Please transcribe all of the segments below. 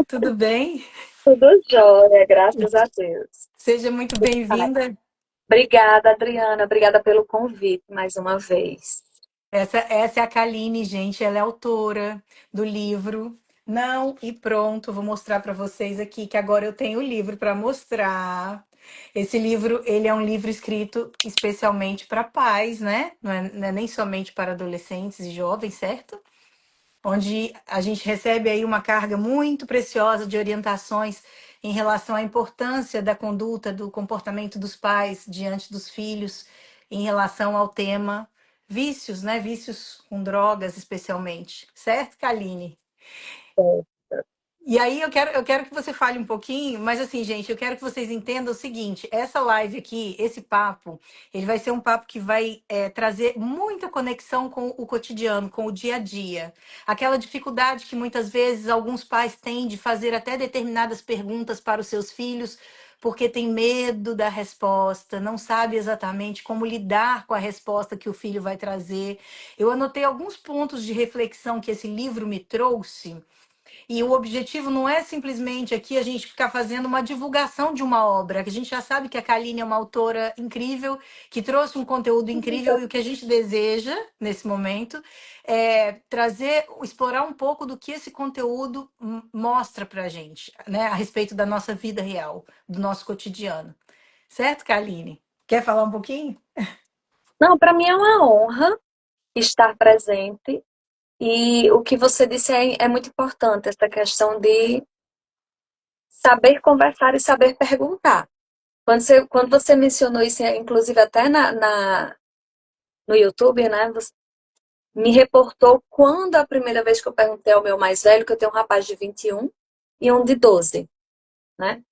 Tudo bem? Tudo jóia, graças a Deus. Seja muito Ai, bem-vinda. obrigada, Adriana. Obrigada pelo convite mais uma vez. Essa é a Kaline, gente. Ela é autora do livro Não e Pronto. Vou mostrar para vocês aqui que agora eu tenho o livro para mostrar. Esse livro, ele é um livro escrito especialmente para pais, né? Não é nem somente para adolescentes e jovens, certo? Onde a gente recebe aí uma carga muito preciosa de orientações em relação à importância da conduta, do comportamento dos pais diante dos filhos, em relação ao tema vícios, né? Vícios com drogas, especialmente. Certo, Kaline? E aí eu quero que você fale um pouquinho, mas assim, gente, eu quero que vocês entendam o seguinte: essa live aqui, esse papo, ele vai ser um papo que vai trazer muita conexão com o cotidiano, com o dia a dia. Aquela dificuldade que muitas vezes alguns pais têm de fazer até determinadas perguntas para os seus filhos, porque tem medo da resposta, não sabe exatamente como lidar com a resposta que o filho vai trazer. Eu anotei alguns pontos de reflexão que esse livro me trouxe. E o objetivo não é simplesmente aqui a gente ficar fazendo uma divulgação de uma obra, que a gente já sabe que a Kaline é uma autora incrível, que trouxe um conteúdo incrível, e o que a gente deseja nesse momento é trazer, explorar um pouco do que esse conteúdo mostra pra gente, né, a respeito da nossa vida real, do nosso cotidiano. Certo, Kaline? Quer falar um pouquinho? Não, para mim é uma honra estar presente e o que você disse é muito importante, essa questão de saber conversar e saber perguntar. Quando você mencionou isso, inclusive até no YouTube, né? Me reportou quando a primeira vez que eu perguntei ao meu mais velho, que eu tenho um rapaz de 21 e um de 12, né?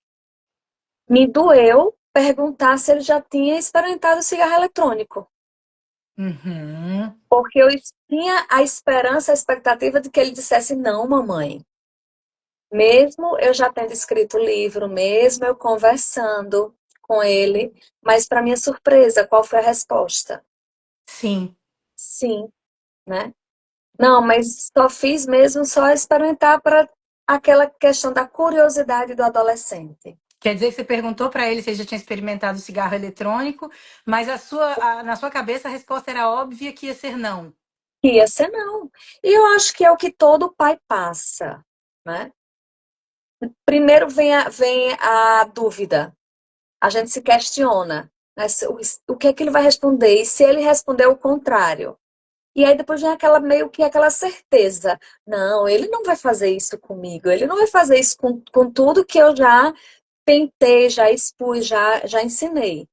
Me doeu perguntar se ele já tinha experimentado cigarro eletrônico. Uhum. Porque eu tinha a esperança, a expectativa de que ele dissesse não, mamãe. Mesmo eu já tendo escrito o livro, mesmo eu conversando com ele, mas para minha surpresa, qual foi a resposta? Sim. Sim, né? Não, mas só fiz mesmo só experimentar para aquela questão da curiosidade do adolescente. Quer dizer que você perguntou para ele se ele já tinha experimentado cigarro eletrônico, mas na sua cabeça a resposta era óbvia que ia ser não. Ia ser não. E eu acho que é o que todo pai passa, né? Primeiro vem a dúvida. A gente se questiona, né? O que é que ele vai responder? E se ele responder o contrário? E aí depois vem aquela meio que aquela certeza. Não, ele não vai fazer isso comigo. Ele não vai fazer isso com tudo que eu já tentei, já expus, já ensinei,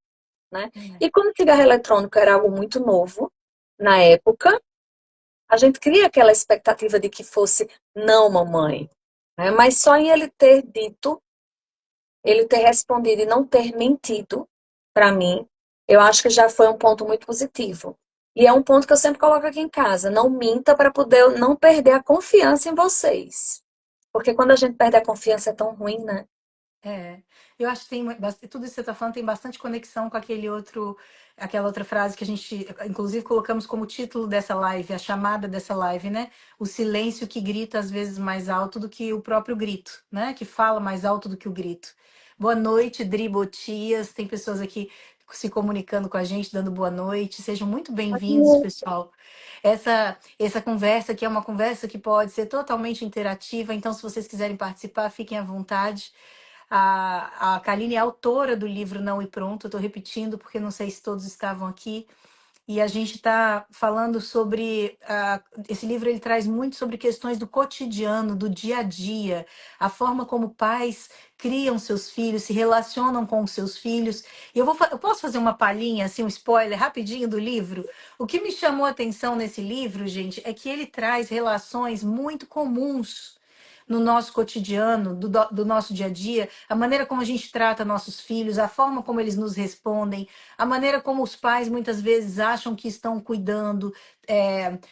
né? E como o cigarro eletrônico era algo muito novo na época, a gente cria aquela expectativa de que fosse não, mamãe, né? Mas só em ele ter dito, ele ter respondido e não ter mentido para mim, eu acho que já foi um ponto muito positivo. E é um ponto que eu sempre coloco aqui em casa. Não minta para poder eu não perder a confiança em vocês. Porque quando a gente perde a confiança é tão ruim, né? É, eu acho que tudo isso que você está falando tem bastante conexão com aquela outra frase que a gente, inclusive, colocamos como título dessa live, a chamada dessa live, né? O silêncio que grita às vezes mais alto do que o próprio grito, né? Que fala mais alto do que o grito. Boa noite, Dribotias. Tem pessoas aqui se comunicando com a gente, dando boa noite. Sejam muito bem-vindos, pessoal. Essa conversa aqui é uma conversa que pode ser totalmente interativa, então, se vocês quiserem participar, fiquem à vontade. A Kaline é autora do livro Não e Pronto, eu estou repetindo porque não sei se todos estavam aqui. E a gente está falando sobre. Esse livro ele traz muito sobre questões do cotidiano, do dia a dia, a forma como pais criam seus filhos, se relacionam com os seus filhos. E eu posso fazer uma palhinha, assim, um spoiler rapidinho do livro? O que me chamou a atenção nesse livro, gente, é que ele traz relações muito comuns no nosso cotidiano, do nosso dia a dia, a maneira como a gente trata nossos filhos, a forma como eles nos respondem, a maneira como os pais muitas vezes acham que estão cuidando,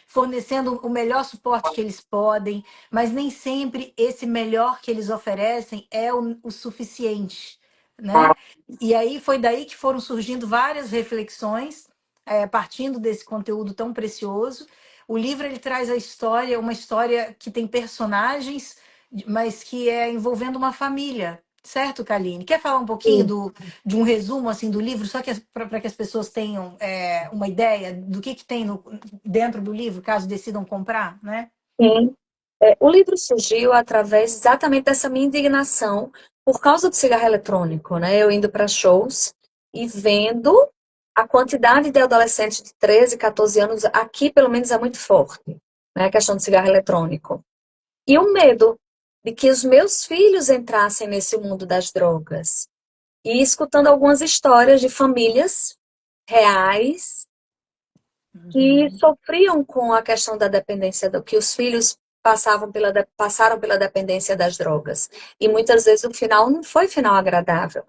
fornecendo o melhor suporte que eles podem, mas nem sempre esse melhor que eles oferecem é o suficiente, né? E aí foi daí que foram surgindo várias reflexões, partindo desse conteúdo tão precioso. O livro ele traz a história, uma história que tem personagens mas que é envolvendo uma família, certo, Kaline? Quer falar um pouquinho Sim, de um resumo assim do livro, só que para que as pessoas tenham uma ideia do que tem dentro do livro, caso decidam comprar, né? sim. O livro surgiu através exatamente dessa minha indignação por causa do cigarro eletrônico, né? Eu indo para shows e vendo a quantidade de adolescentes de 13, 14 anos aqui, pelo menos, é muito forte, né? A questão do cigarro eletrônico. E o medo de que os meus filhos entrassem nesse mundo das drogas. E escutando algumas histórias de famílias reais que Uhum. sofriam com a questão da dependência, que os filhos passaram pela dependência das drogas. E muitas vezes o final não foi final agradável.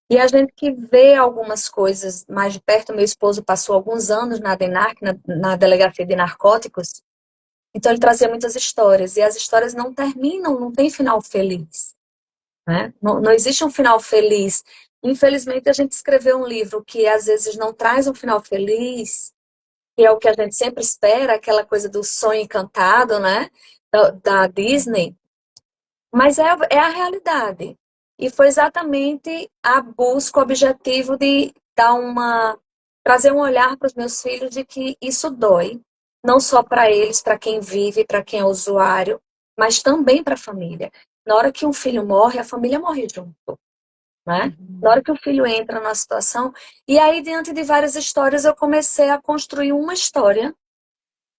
E a gente que vê algumas coisas mais de perto, meu esposo passou alguns anos na DENARC, na Delegacia de Narcóticos, então ele trazia muitas histórias, e as histórias não terminam, não tem final feliz, né? Não, não existe um final feliz. Infelizmente, a gente escreveu um livro que às vezes não traz um final feliz, que é o que a gente sempre espera, aquela coisa do sonho encantado, né? Da Disney, mas é a realidade. E foi exatamente a busca, o objetivo de trazer um olhar para os meus filhos de que isso dói, não só para eles, para quem vive, para quem é usuário, mas também para a família. Na hora que um filho morre, a família morre junto, né? Na hora Uhum. que o filho entra na situação, e aí diante de várias histórias eu comecei a construir uma história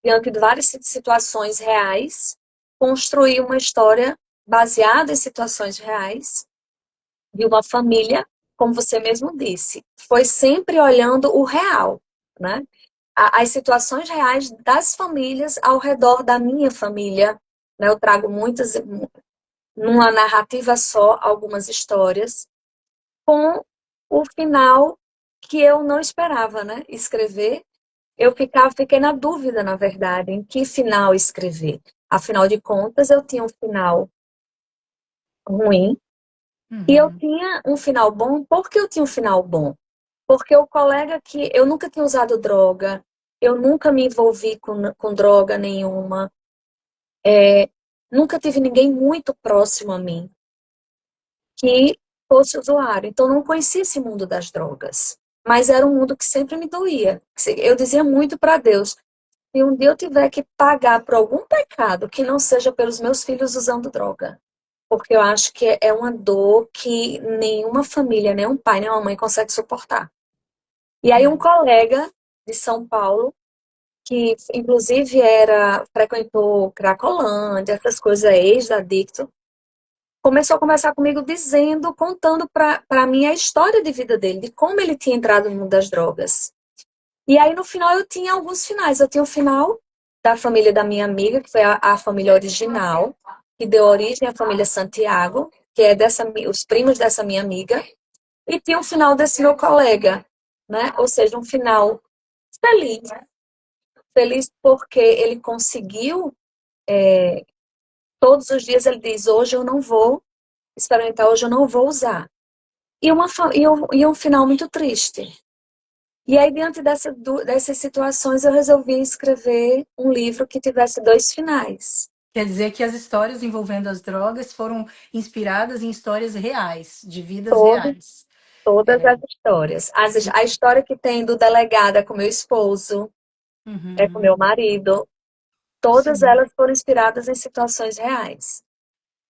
diante de várias situações reais, construir uma história baseada em situações reais de uma família, como você mesmo disse, foi sempre olhando o real, né? As situações reais das famílias ao redor da minha família, né? Eu trago muitas, numa narrativa só, algumas histórias, com o final que eu não esperava, né? Escrever. Fiquei na dúvida, na verdade, em que final escrever. Afinal de contas, eu tinha um final ruim e eu Uhum. tinha um final bom. Por que eu tinha um final bom? Porque o colega que eu nunca tinha usado droga, eu nunca me envolvi com droga nenhuma, nunca tive ninguém muito próximo a mim que fosse usuário. Então, não conhecia esse mundo das drogas. Mas era um mundo que sempre me doía. Eu dizia muito para Deus: se um dia eu tiver que pagar por algum pecado que não seja pelos meus filhos usando droga. Porque eu acho que é uma dor que nenhuma família, nem um pai, nem uma mãe consegue suportar. E aí um É. colega de São Paulo, que inclusive frequentou Cracolândia, essas coisas, ex-adicto, começou a conversar comigo contando para mim a história de vida dele, de como ele tinha entrado no mundo das drogas. E aí, no final, eu tinha alguns finais. Eu tinha o final da família da minha amiga, que foi a família original, que deu origem à família Santiago, que é os primos dessa minha amiga. E tinha o final desse meu colega, né? Ou seja, um final feliz. Feliz porque ele conseguiu, todos os dias ele diz, hoje eu não vou experimentar, hoje eu não vou usar. E um final muito triste. E aí, diante dessas situações, eu resolvi escrever um livro que tivesse dois finais. Quer dizer que as histórias envolvendo as drogas foram inspiradas em histórias reais, de vidas Todas, reais. todas É. as histórias. A história que tem do delegado é com meu esposo, é com meu Uhum. marido. Todas Sim. elas foram inspiradas em situações reais.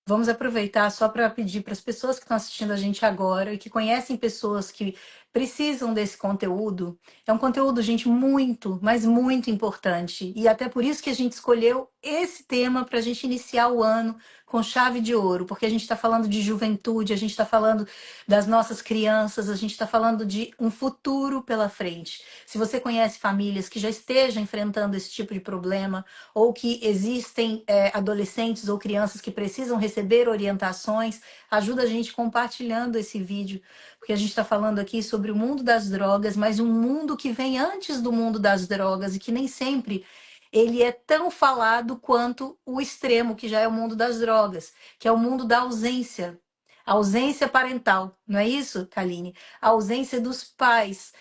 Vamos aproveitar só para pedir para as pessoas que estão assistindo a gente agora e que conhecem pessoas que precisam desse conteúdo. É um conteúdo, gente, muito, mas muito importante. E até por isso que a gente escolheu esse tema para a gente iniciar o ano com chave de ouro, porque a gente está falando de juventude, a gente está falando das nossas crianças, a gente está falando de um futuro pela frente. Se você conhece famílias que já estejam enfrentando esse tipo de problema, ou que existem adolescentes ou crianças que precisam receber orientações, ajuda a gente compartilhando esse vídeo, porque a gente está falando aqui sobre o mundo das drogas, mas um mundo que vem antes do mundo das drogas e que nem sempre ele é tão falado quanto o extremo, que já é o mundo das drogas, que é o mundo da ausência. A ausência parental, não é isso, Kaline? A ausência dos pais.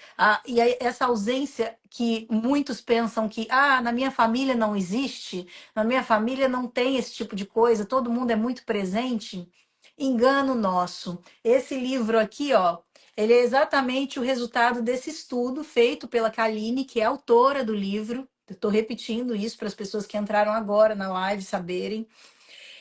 E aí, essa ausência que muitos pensam que, na minha família não existe, na minha família não tem esse tipo de coisa, todo mundo é muito presente. Engano nosso. Esse livro aqui, ó, ele é exatamente o resultado desse estudo feito pela Kaline, que é autora do livro. Estou repetindo isso para as pessoas que entraram agora na live saberem.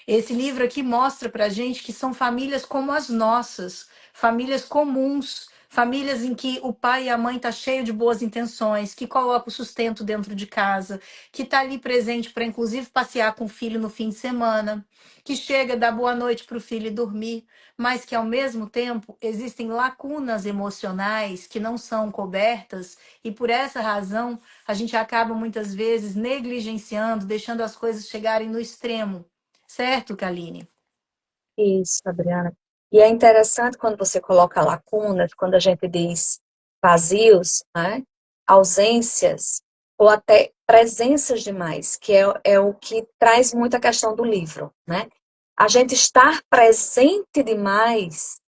Esse livro aqui mostra para a gente que são famílias como as nossas, famílias comuns, famílias em que o pai e a mãe tá cheio de boas intenções, que coloca o sustento dentro de casa, que está ali presente para inclusive passear com o filho no fim de semana, que chega, dá boa noite para o filho e dormir, mas que ao mesmo tempo existem lacunas emocionais que não são cobertas e por essa razão a gente acaba muitas vezes negligenciando, deixando as coisas chegarem no extremo. Certo, Kaline? Isso, Adriana. E é interessante quando você coloca lacunas, quando a gente diz vazios, né? Ausências, ou até presenças demais, que é o que traz muita questão do livro, né? A gente estar presente demais,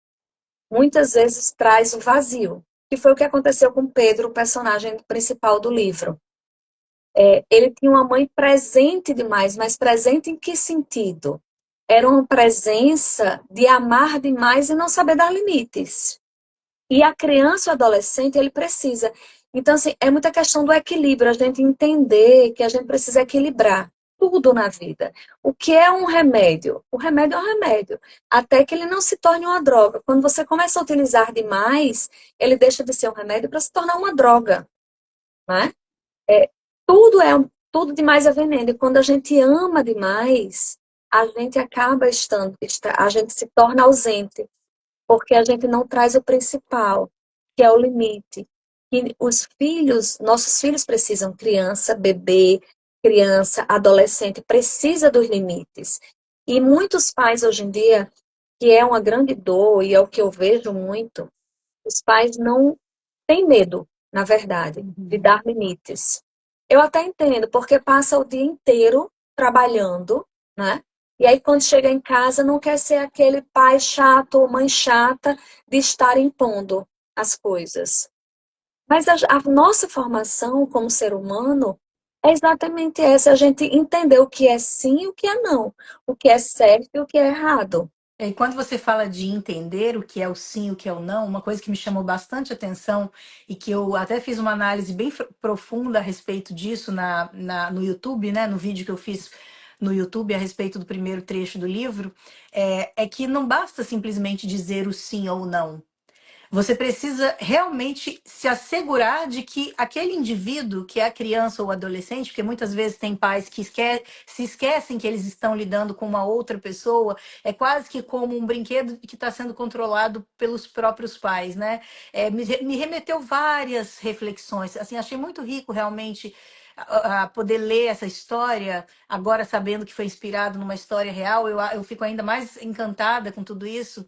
muitas vezes traz o vazio, que foi o que aconteceu com Pedro, o personagem principal do livro. Ele tinha uma mãe presente demais, mas presente em que sentido? Era uma presença de amar demais e não saber dar limites. E a criança e o adolescente, ele precisa. Então, assim, é muita questão do equilíbrio, a gente entender que a gente precisa equilibrar tudo na vida. O que é um remédio? O remédio é um remédio, até que ele não se torne uma droga. Quando você começa a utilizar demais, ele deixa de ser um remédio para se tornar uma droga, né? É, tudo demais é veneno. E quando a gente ama demais, a gente acaba a gente se torna ausente, porque a gente não traz o principal, que é o limite. E nossos filhos precisam, criança, bebê, criança, adolescente, precisa dos limites. E muitos pais hoje em dia, que é uma grande dor, e é o que eu vejo muito, os pais não têm medo, na verdade, de Uhum. dar limites. Eu até entendo, porque passa o dia inteiro trabalhando, né? E aí, quando chega em casa, não quer ser aquele pai chato ou mãe chata de estar impondo as coisas. Mas a nossa formação como ser humano é exatamente essa, a gente entender o que é sim e o que é não, o que é certo e o que é errado. E quando você fala de entender o que é o sim e o que é o não, uma coisa que me chamou bastante atenção e que eu até fiz uma análise bem profunda a respeito disso no YouTube, né, no vídeo que eu fiz no YouTube a respeito do primeiro trecho do livro, é que não basta simplesmente dizer o sim ou não. Você precisa realmente se assegurar de que aquele indivíduo, que é a criança ou o adolescente, porque muitas vezes tem pais que se esquecem que eles estão lidando com uma outra pessoa, é quase que como um brinquedo que está sendo controlado pelos próprios pais, né? Me remeteu várias reflexões. Assim, achei muito rico realmente a poder ler essa história, agora sabendo que foi inspirado numa história real, eu fico ainda mais encantada com tudo isso,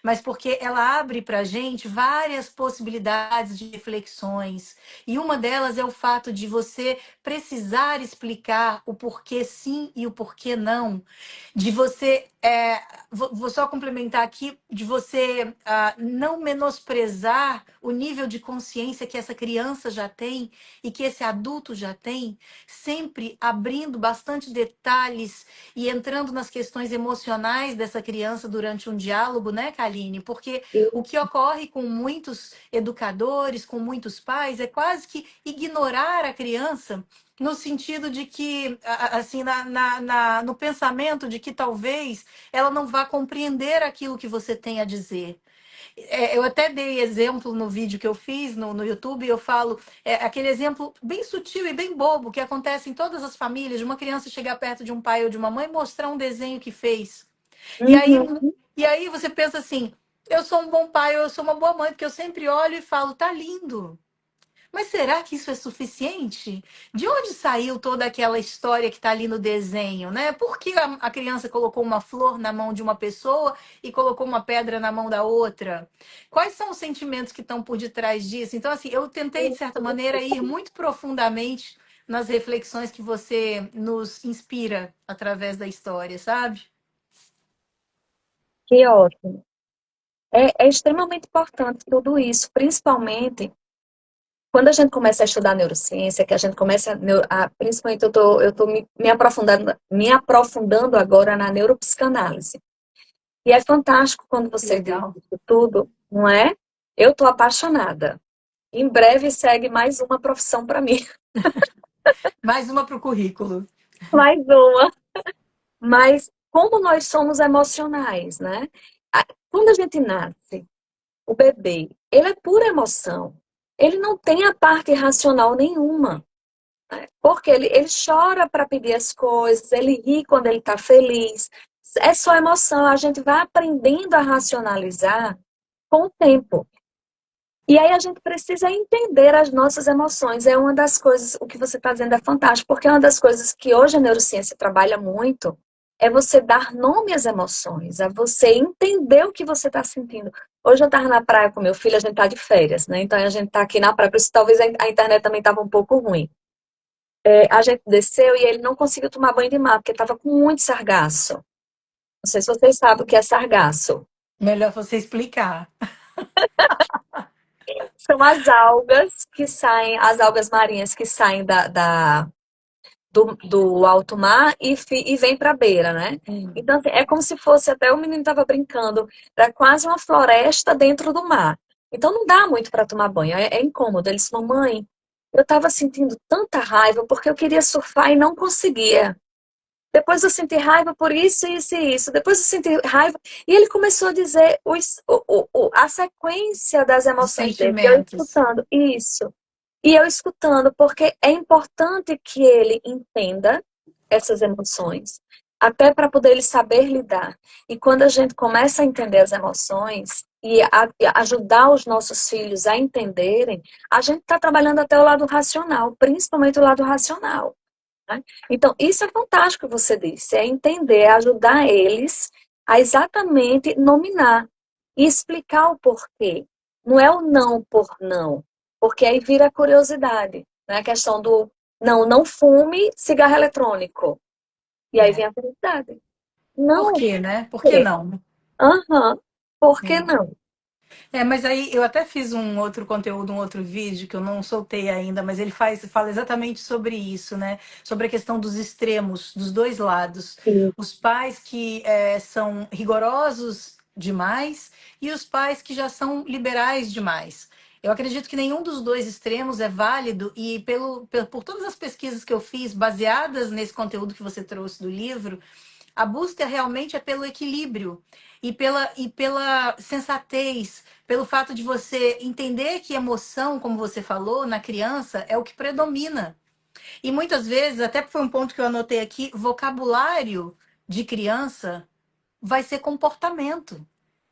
mas porque ela abre para a gente várias possibilidades de reflexões. E uma delas é o fato de você precisar explicar o porquê sim e o porquê não. De você, vou só complementar aqui, de você não menosprezar o nível de consciência que essa criança já tem e que esse adulto já tem, sempre abrindo bastante detalhes e entrando nas questões emocionais dessa criança durante um diálogo, né, Kaline? Porque o que ocorre com muitos educadores, com muitos pais, é quase que ignorar a criança no sentido de que, assim, no pensamento de que talvez ela não vá compreender aquilo que você tem a dizer. Eu até dei exemplo no vídeo que eu fiz no YouTube, eu falo aquele exemplo bem sutil e bem bobo que acontece em todas as famílias, de uma criança chegar perto de um pai ou de uma mãe e mostrar um desenho que fez. E aí, Uhum. e aí você pensa assim, eu sou um bom pai, eu sou uma boa mãe, porque eu sempre olho e falo, tá lindo. Mas será que isso é suficiente? De onde saiu toda aquela história que está ali no desenho, né? Por que a criança colocou uma flor na mão de uma pessoa e colocou uma pedra na mão da outra? Quais são os sentimentos que estão por detrás disso? Então, assim, eu tentei, de certa maneira, ir muito profundamente nas reflexões que você nos inspira através da história, sabe? Que ótimo. É extremamente importante tudo isso, principalmente quando a gente começa a estudar neurociência, que a gente começa principalmente eu tô me aprofundando agora na neuropsicanálise. E é fantástico quando Que você vê legal. isso tudo, não é? Eu tô apaixonada. Em breve segue mais uma profissão para mim, Mais uma para o currículo. mais uma. Mas como nós somos emocionais, né? Quando a gente nasce, o bebê, ele é pura emoção. Ele não tem a parte racional nenhuma. Porque ele chora para pedir as coisas, ele ri quando ele está feliz. É só emoção. A gente vai aprendendo a racionalizar com o tempo. E aí a gente precisa entender as nossas emoções. É uma das coisas, o que você está dizendo é fantástico, porque é uma das coisas que hoje a neurociência trabalha muito, é você dar nome às emoções, é você entender o que você está sentindo. Hoje eu estava na praia com meu filho, a gente está de férias, né? Então a gente está aqui na praia, por isso talvez a internet também estava um pouco ruim. A gente desceu e ele não conseguiu tomar banho de mar, porque estava com muito sargaço. Não sei se vocês sabem o que é sargaço. Melhor você explicar. São as algas que saem, as algas marinhas que saem do alto mar e vem para a beira, né? Então, assim, é como se fosse, até o menino estava brincando, era quase uma floresta dentro do mar. Então, não dá muito para tomar banho, é incômodo. Ele disse, mamãe, eu estava sentindo tanta raiva porque eu queria surfar e não conseguia. Depois eu senti raiva por isso, isso e isso. Depois eu senti raiva. E ele começou a dizer a sequência das Dos emoções dele. E eu sentimentos. escutando isso. E eu escutando, porque é importante que ele entenda essas emoções, até para poder ele saber lidar. E quando a gente começa a entender as emoções e ajudar os nossos filhos a entenderem, a gente está trabalhando até o lado racional, principalmente o lado racional. Né? Então, isso é fantástico que você disse, é entender, é ajudar eles a exatamente nominar e explicar o porquê. Não é o não por não, porque aí vira a curiosidade, né? A questão do não fume cigarro eletrônico. E aí vem É. a curiosidade. Por Não, quê, né? Por por que quê? não? Aham, por que É. não? Mas aí eu até fiz um outro conteúdo, um outro vídeo que eu não soltei ainda, mas ele fala exatamente sobre isso, né? Sobre a questão dos extremos, dos dois lados. Sim. Os pais que são rigorosos demais e os pais que já são liberais demais. Eu acredito que nenhum dos dois extremos é válido e por todas as pesquisas que eu fiz, baseadas nesse conteúdo que você trouxe do livro, a busca realmente é pelo equilíbrio e pela sensatez, pelo fato de você entender que emoção, como você falou, na criança é o que predomina. E muitas vezes, até foi um ponto que eu anotei aqui, vocabulário de criança vai ser comportamento.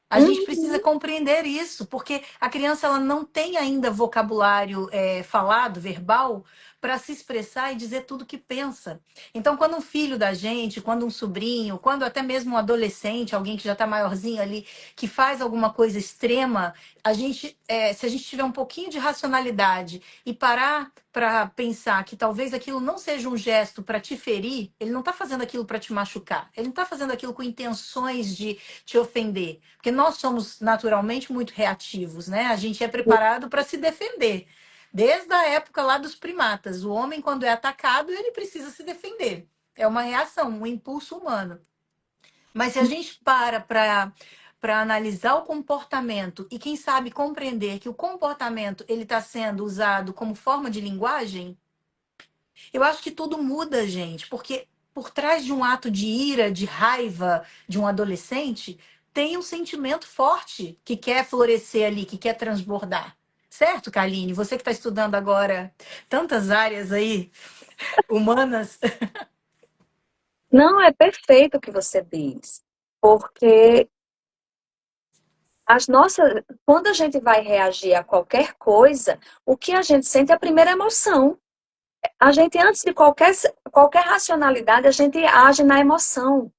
A gente precisa Uhum. compreender isso, porque a criança ela não tem ainda vocabulário falado, verbal, para se expressar e dizer tudo o que pensa. Então, quando um filho da gente, quando um sobrinho, quando até mesmo um adolescente, alguém que já está maiorzinho ali, que faz alguma coisa extrema, se a gente tiver um pouquinho de racionalidade e parar para pensar que talvez aquilo não seja um gesto para te ferir, ele não está fazendo aquilo para te machucar, ele não está fazendo aquilo com intenções de te ofender. Porque nós somos naturalmente muito reativos, né? A gente é preparado para se defender. Desde a época lá dos primatas, o homem, quando é atacado, ele precisa se defender. É uma reação, um impulso humano. Mas se a gente para analisar o comportamento e quem sabe compreender que o comportamento ele está sendo usado como forma de linguagem, eu acho que tudo muda, gente, porque por trás de um ato de ira, de raiva de um adolescente, tem um sentimento forte que quer florescer ali, que quer transbordar. Certo, Kaline? Você que está estudando agora tantas áreas aí humanas. Não, é perfeito o que você diz. Porque quando a gente vai reagir a qualquer coisa, o que a gente sente é a primeira emoção. A gente, antes de qualquer racionalidade, a gente age na emoção.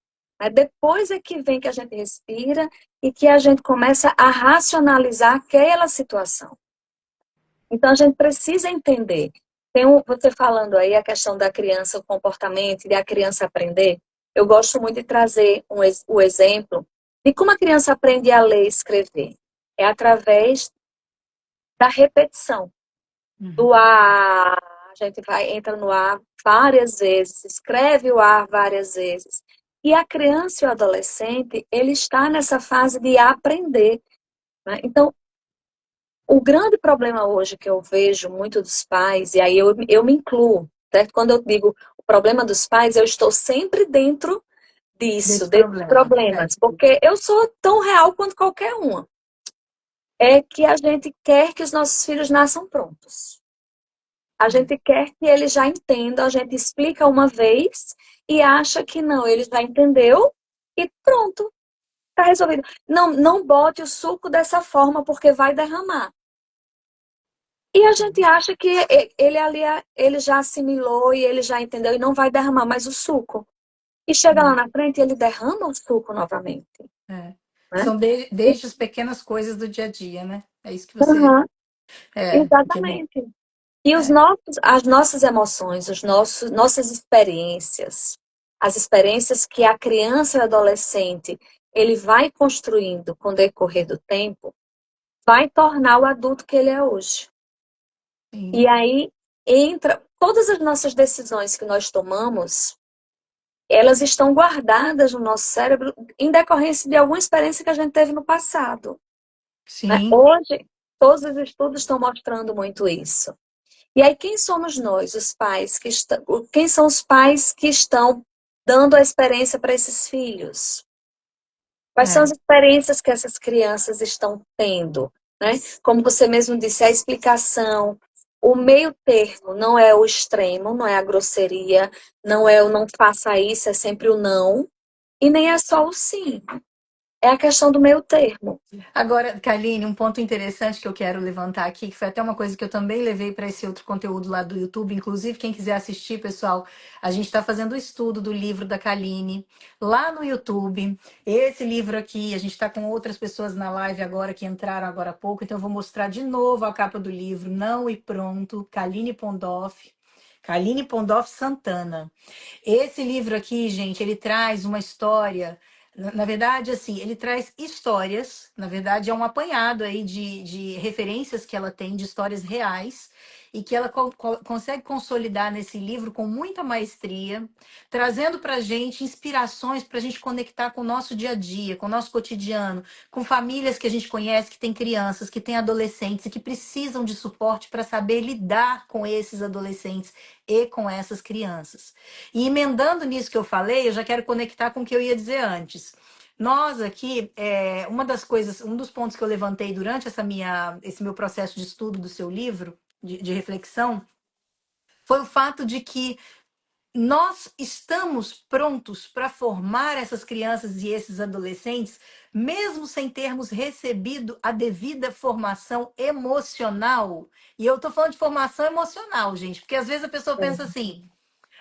Depois é que vem que a gente respira e que a gente começa a racionalizar aquela situação. Então, a gente precisa entender. Você falando aí a questão da criança, o comportamento e da criança aprender. Eu gosto muito de trazer o exemplo E como a criança aprende a ler e escrever? É através da repetição. Do Uhum. ar, a gente entra no ar várias vezes, escreve o ar várias vezes. E a criança e o adolescente, ele está nessa fase de aprender, né? Então, o grande problema hoje que eu vejo muito dos pais, e aí eu me incluo, certo? Quando eu digo o problema dos pais, eu estou sempre dentro disso, Desse desses problema. É. problemas, porque eu sou tão real quanto qualquer uma. É que a gente quer que os nossos filhos nasçam prontos. A É. gente quer que ele já entenda, a gente explica uma vez e acha que não, ele já entendeu e pronto, está resolvido. Não, não bote o suco dessa forma porque vai derramar. E a gente acha que ele ali, ele já assimilou e ele já entendeu e não vai derramar mais o suco. E chega lá É. na frente e ele derrama o suco novamente, É. né? São desde as pequenas coisas do dia a dia, né? É isso que você. Uhum, Que exatamente. E é, as nossas emoções, nossas experiências, as experiências que a criança e o adolescente ele vai construindo com o decorrer do tempo, vai tornar o adulto que ele é hoje. E sim, aí entra todas as nossas decisões que nós tomamos, elas estão guardadas no nosso cérebro em decorrência de alguma experiência que a gente teve no passado, né? sim, Hoje, todos os estudos estão mostrando muito isso. E aí, quem somos nós, os pais que estão, quem são os pais que estão dando a experiência para esses filhos? Quais são as é, experiências que essas crianças estão tendo, né? Como você mesmo disse, a explicação, o meio termo não é o extremo, não é a grosseria, não é o não faça isso, é sempre o não, e nem é só o sim. É a questão do meio termo. Agora, Kaline, um ponto interessante que eu quero levantar aqui, que foi até uma coisa que eu também levei para esse outro conteúdo lá do YouTube. Inclusive, quem quiser assistir, pessoal, a gente está fazendo o estudo do livro da Kaline lá no YouTube. Esse livro aqui, a gente está com outras pessoas na live agora que entraram agora há pouco, então eu vou mostrar de novo a capa do livro, Não e Pronto, Kaline Pondoff. Kaline Pondoff Santana. Esse livro aqui, gente, ele traz uma história. Na verdade, assim, ele traz histórias. Na verdade, é um apanhado aí de referências que ela tem, de histórias reais, e que ela consegue consolidar nesse livro com muita maestria, trazendo para a gente inspirações para a gente conectar com o nosso dia a dia, com o nosso cotidiano, com famílias que a gente conhece, que têm crianças, que têm adolescentes e que precisam de suporte para saber lidar com esses adolescentes e com essas crianças. E emendando nisso que eu falei, eu já quero conectar com o que eu ia dizer antes. Nós aqui, uma das coisas, um dos pontos que eu levantei durante esse meu processo de estudo do seu livro, de reflexão, foi o fato de que nós estamos prontos para formar essas crianças e esses adolescentes, mesmo sem termos recebido a devida formação emocional. E eu estou falando de formação emocional, gente, porque às vezes a pessoa pensa assim.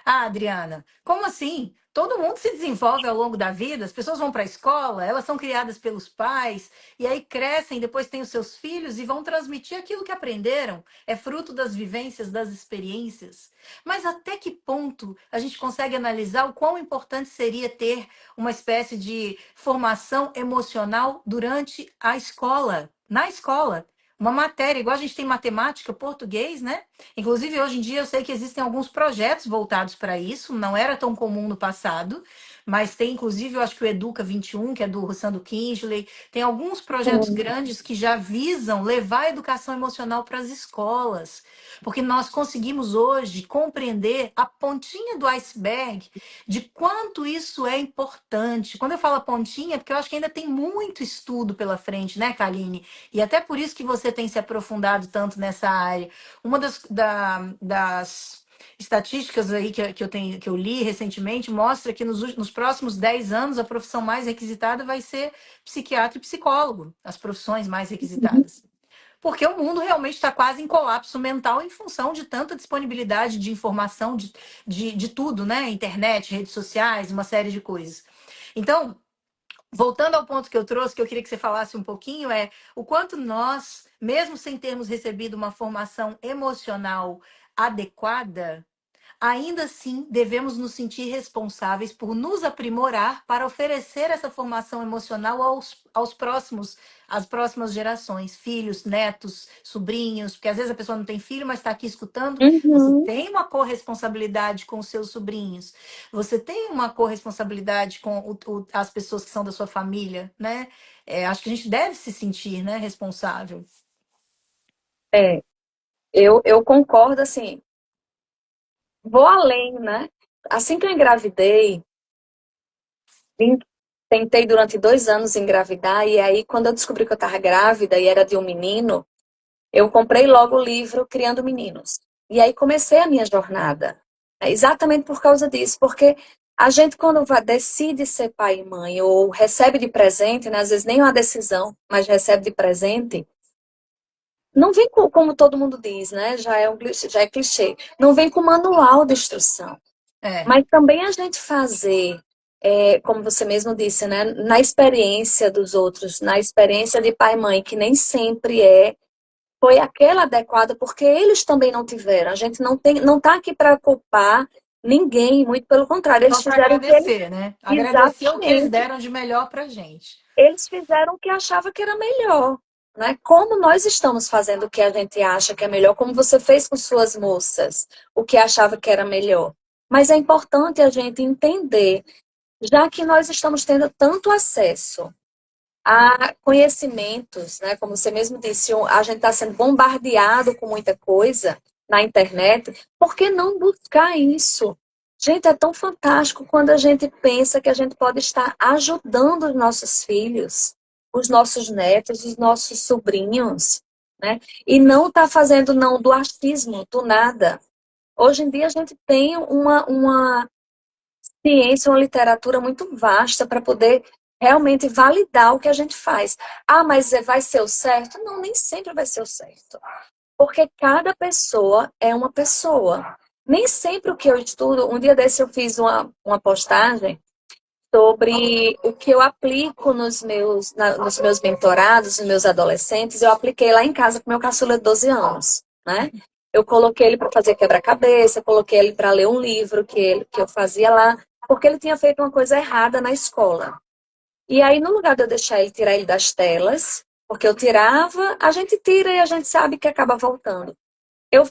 Ah, Adriana, como assim? Todo mundo se desenvolve ao longo da vida, as pessoas vão para a escola, elas são criadas pelos pais, e aí crescem, depois têm os seus filhos e vão transmitir aquilo que aprenderam. É fruto das vivências, das experiências. Mas até que ponto a gente consegue analisar o quão importante seria ter uma espécie de formação emocional durante a escola, na escola? Uma matéria, igual a gente tem matemática, português, né? Inclusive, hoje em dia, eu sei que existem alguns projetos voltados para isso, não era tão comum no passado, mas tem, inclusive, eu acho que o Educa 21, que é do Russando Kinsley, tem alguns projetos Sim. grandes que já visam levar a educação emocional para as escolas, porque nós conseguimos hoje compreender a pontinha do iceberg de quanto isso é importante. Quando eu falo a pontinha, é porque eu acho que ainda tem muito estudo pela frente, né, Kaline? E até por isso que você tem se aprofundado tanto nessa área. Uma das estatísticas aí que eu li recentemente mostra que nos próximos 10 anos a profissão mais requisitada vai ser psiquiatra e psicólogo, as profissões mais requisitadas. Porque o mundo realmente está quase em colapso mental em função de tanta disponibilidade de informação, de tudo, né? Internet, redes sociais, uma série de coisas. Então, voltando ao ponto que eu trouxe, que eu queria que você falasse um pouquinho, é o quanto nós, mesmo sem termos recebido uma formação emocional adequada, ainda assim devemos nos sentir responsáveis por nos aprimorar para oferecer essa formação emocional aos próximos, às próximas gerações, filhos, netos, sobrinhos, porque às vezes a pessoa não tem filho, mas está aqui escutando. Você Uhum. tem uma corresponsabilidade com os seus sobrinhos, você tem uma corresponsabilidade com as pessoas que são da sua família, né? Acho que a gente deve se sentir, né, responsável. É, eu concordo, assim, vou além, né? Assim que eu engravidei, vim- tentei durante 2 anos engravidar, e aí quando eu descobri que eu estava grávida e era de um menino, eu comprei logo o livro Criando Meninos. E aí comecei a minha jornada. Exatamente por causa disso, porque a gente quando decide ser pai e mãe, ou recebe de presente, né? Às vezes nem uma decisão, mas recebe de presente, não vem com, como todo mundo diz, né? Já é clichê. Não vem com manual de instrução. É, Mas também a gente fazer, como você mesmo disse, né? Na experiência dos outros, na experiência de pai e mãe, que nem sempre foi aquela adequada, porque eles também não tiveram. A gente não está aqui para culpar ninguém, muito pelo contrário, só eles para fizeram o que eles, agradecer, né? Agradecer o que eles exatamente, deram de melhor para gente. eles fizeram o que achavam que era melhor. Né? Como nós estamos fazendo o que a gente acha que é melhor, como você fez com suas moças, o que achava que era melhor. Mas é importante a gente entender, já que nós estamos tendo tanto acesso a conhecimentos, né? Como você mesmo disse, a gente está sendo bombardeado com muita coisa na internet. Por que não buscar isso? Gente, é tão fantástico quando a gente pensa que a gente pode estar ajudando os nossos filhos, os nossos netos, os nossos sobrinhos, né? E não está fazendo não do achismo, do nada. Hoje em dia a gente tem uma ciência, uma literatura muito vasta para poder realmente validar o que a gente faz. Ah, mas vai ser o certo? Não, nem sempre vai ser o certo. Porque cada pessoa é uma pessoa. Nem sempre o que eu estudo. Um dia desse eu fiz uma postagem sobre o que eu aplico nos meus mentorados, nos meus adolescentes. Eu apliquei lá em casa com meu caçula de 12 anos, né? Eu coloquei ele para fazer quebra-cabeça, coloquei ele para ler um livro que eu fazia lá, porque ele tinha feito uma coisa errada na escola. E aí, no lugar de eu deixar ele tirar ele das telas, porque eu tirava, a gente tira e a gente sabe que acaba voltando. Eu,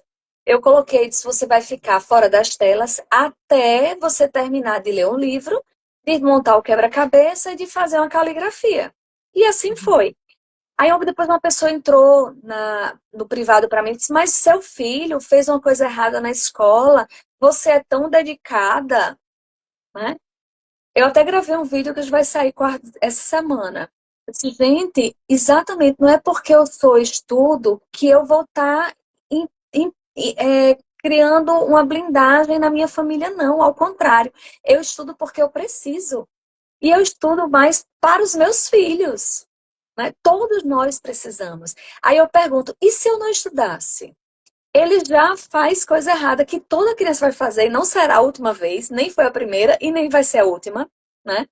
eu coloquei, se você vai ficar fora das telas até você terminar de ler um livro, de montar o quebra-cabeça e de fazer uma caligrafia. E assim foi. Aí depois uma pessoa entrou no privado para mim e disse, mas seu filho fez uma coisa errada na escola, você é tão dedicada, né? Eu até gravei um vídeo que vai sair essa semana. Eu disse, gente, exatamente, não é porque eu sou estudo que eu vou estar criando uma blindagem na minha família, não. Ao contrário, eu estudo porque eu preciso. E eu estudo mais para os meus filhos. Né? Todos nós precisamos. Aí eu pergunto, e se eu não estudasse? Ele já faz coisa errada que toda criança vai fazer e não será a última vez, nem foi a primeira e nem vai ser a última, né?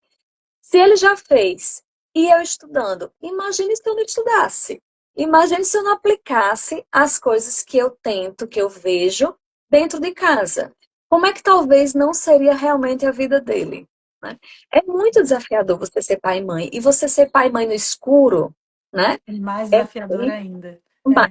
Se ele já fez e eu estudando, imagine se eu não estudasse. Imagine se eu não aplicasse as coisas que eu tento, que eu vejo dentro de casa. Como é que talvez não seria realmente a vida dele? Né? É muito desafiador você ser pai e mãe. E você ser pai e mãe no escuro, né? E mais É desafiador bem... ainda.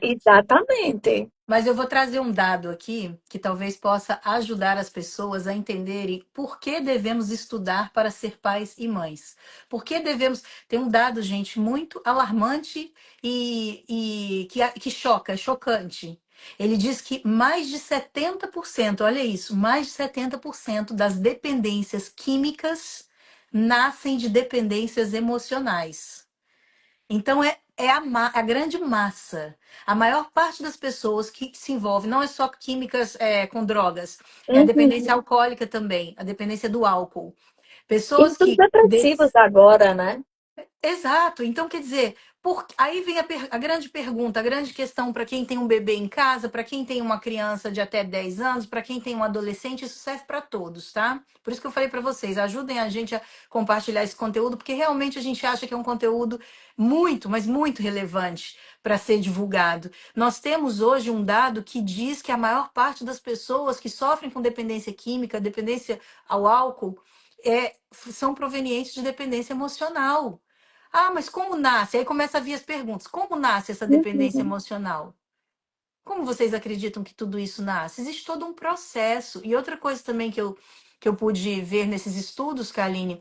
É. Exatamente. Mas eu vou trazer um dado aqui que talvez possa ajudar as pessoas a entenderem por que devemos estudar para ser pais e mães. Por que devemos. Tem um dado, gente, muito alarmante que choca, é chocante. Ele diz que mais de 70%, olha isso, mais de 70% das dependências químicas nascem de dependências emocionais. Então a grande massa. A maior parte das pessoas que se envolvem, não é só químicas com drogas, é a dependência Uhum. alcoólica também, a dependência do álcool. E Pessoas dos que depressivos agora, né? Exato. Então, quer dizer, aí vem a grande pergunta, a grande questão para quem tem um bebê em casa, para quem tem uma criança de até 10 anos, para quem tem um adolescente, isso serve para todos, tá? Por isso que eu falei para vocês, ajudem a gente a compartilhar esse conteúdo, porque realmente a gente acha que é um conteúdo muito, mas muito relevante para ser divulgado. Nós temos hoje um dado que diz que a maior parte das pessoas que sofrem com dependência química, dependência ao álcool, são provenientes de dependência emocional. Ah, mas como nasce? Aí começa a vir as perguntas. Como nasce essa dependência Uhum. emocional? Como vocês acreditam que tudo isso nasce? Existe todo um processo. E outra coisa também que eu pude ver nesses estudos, Kaline,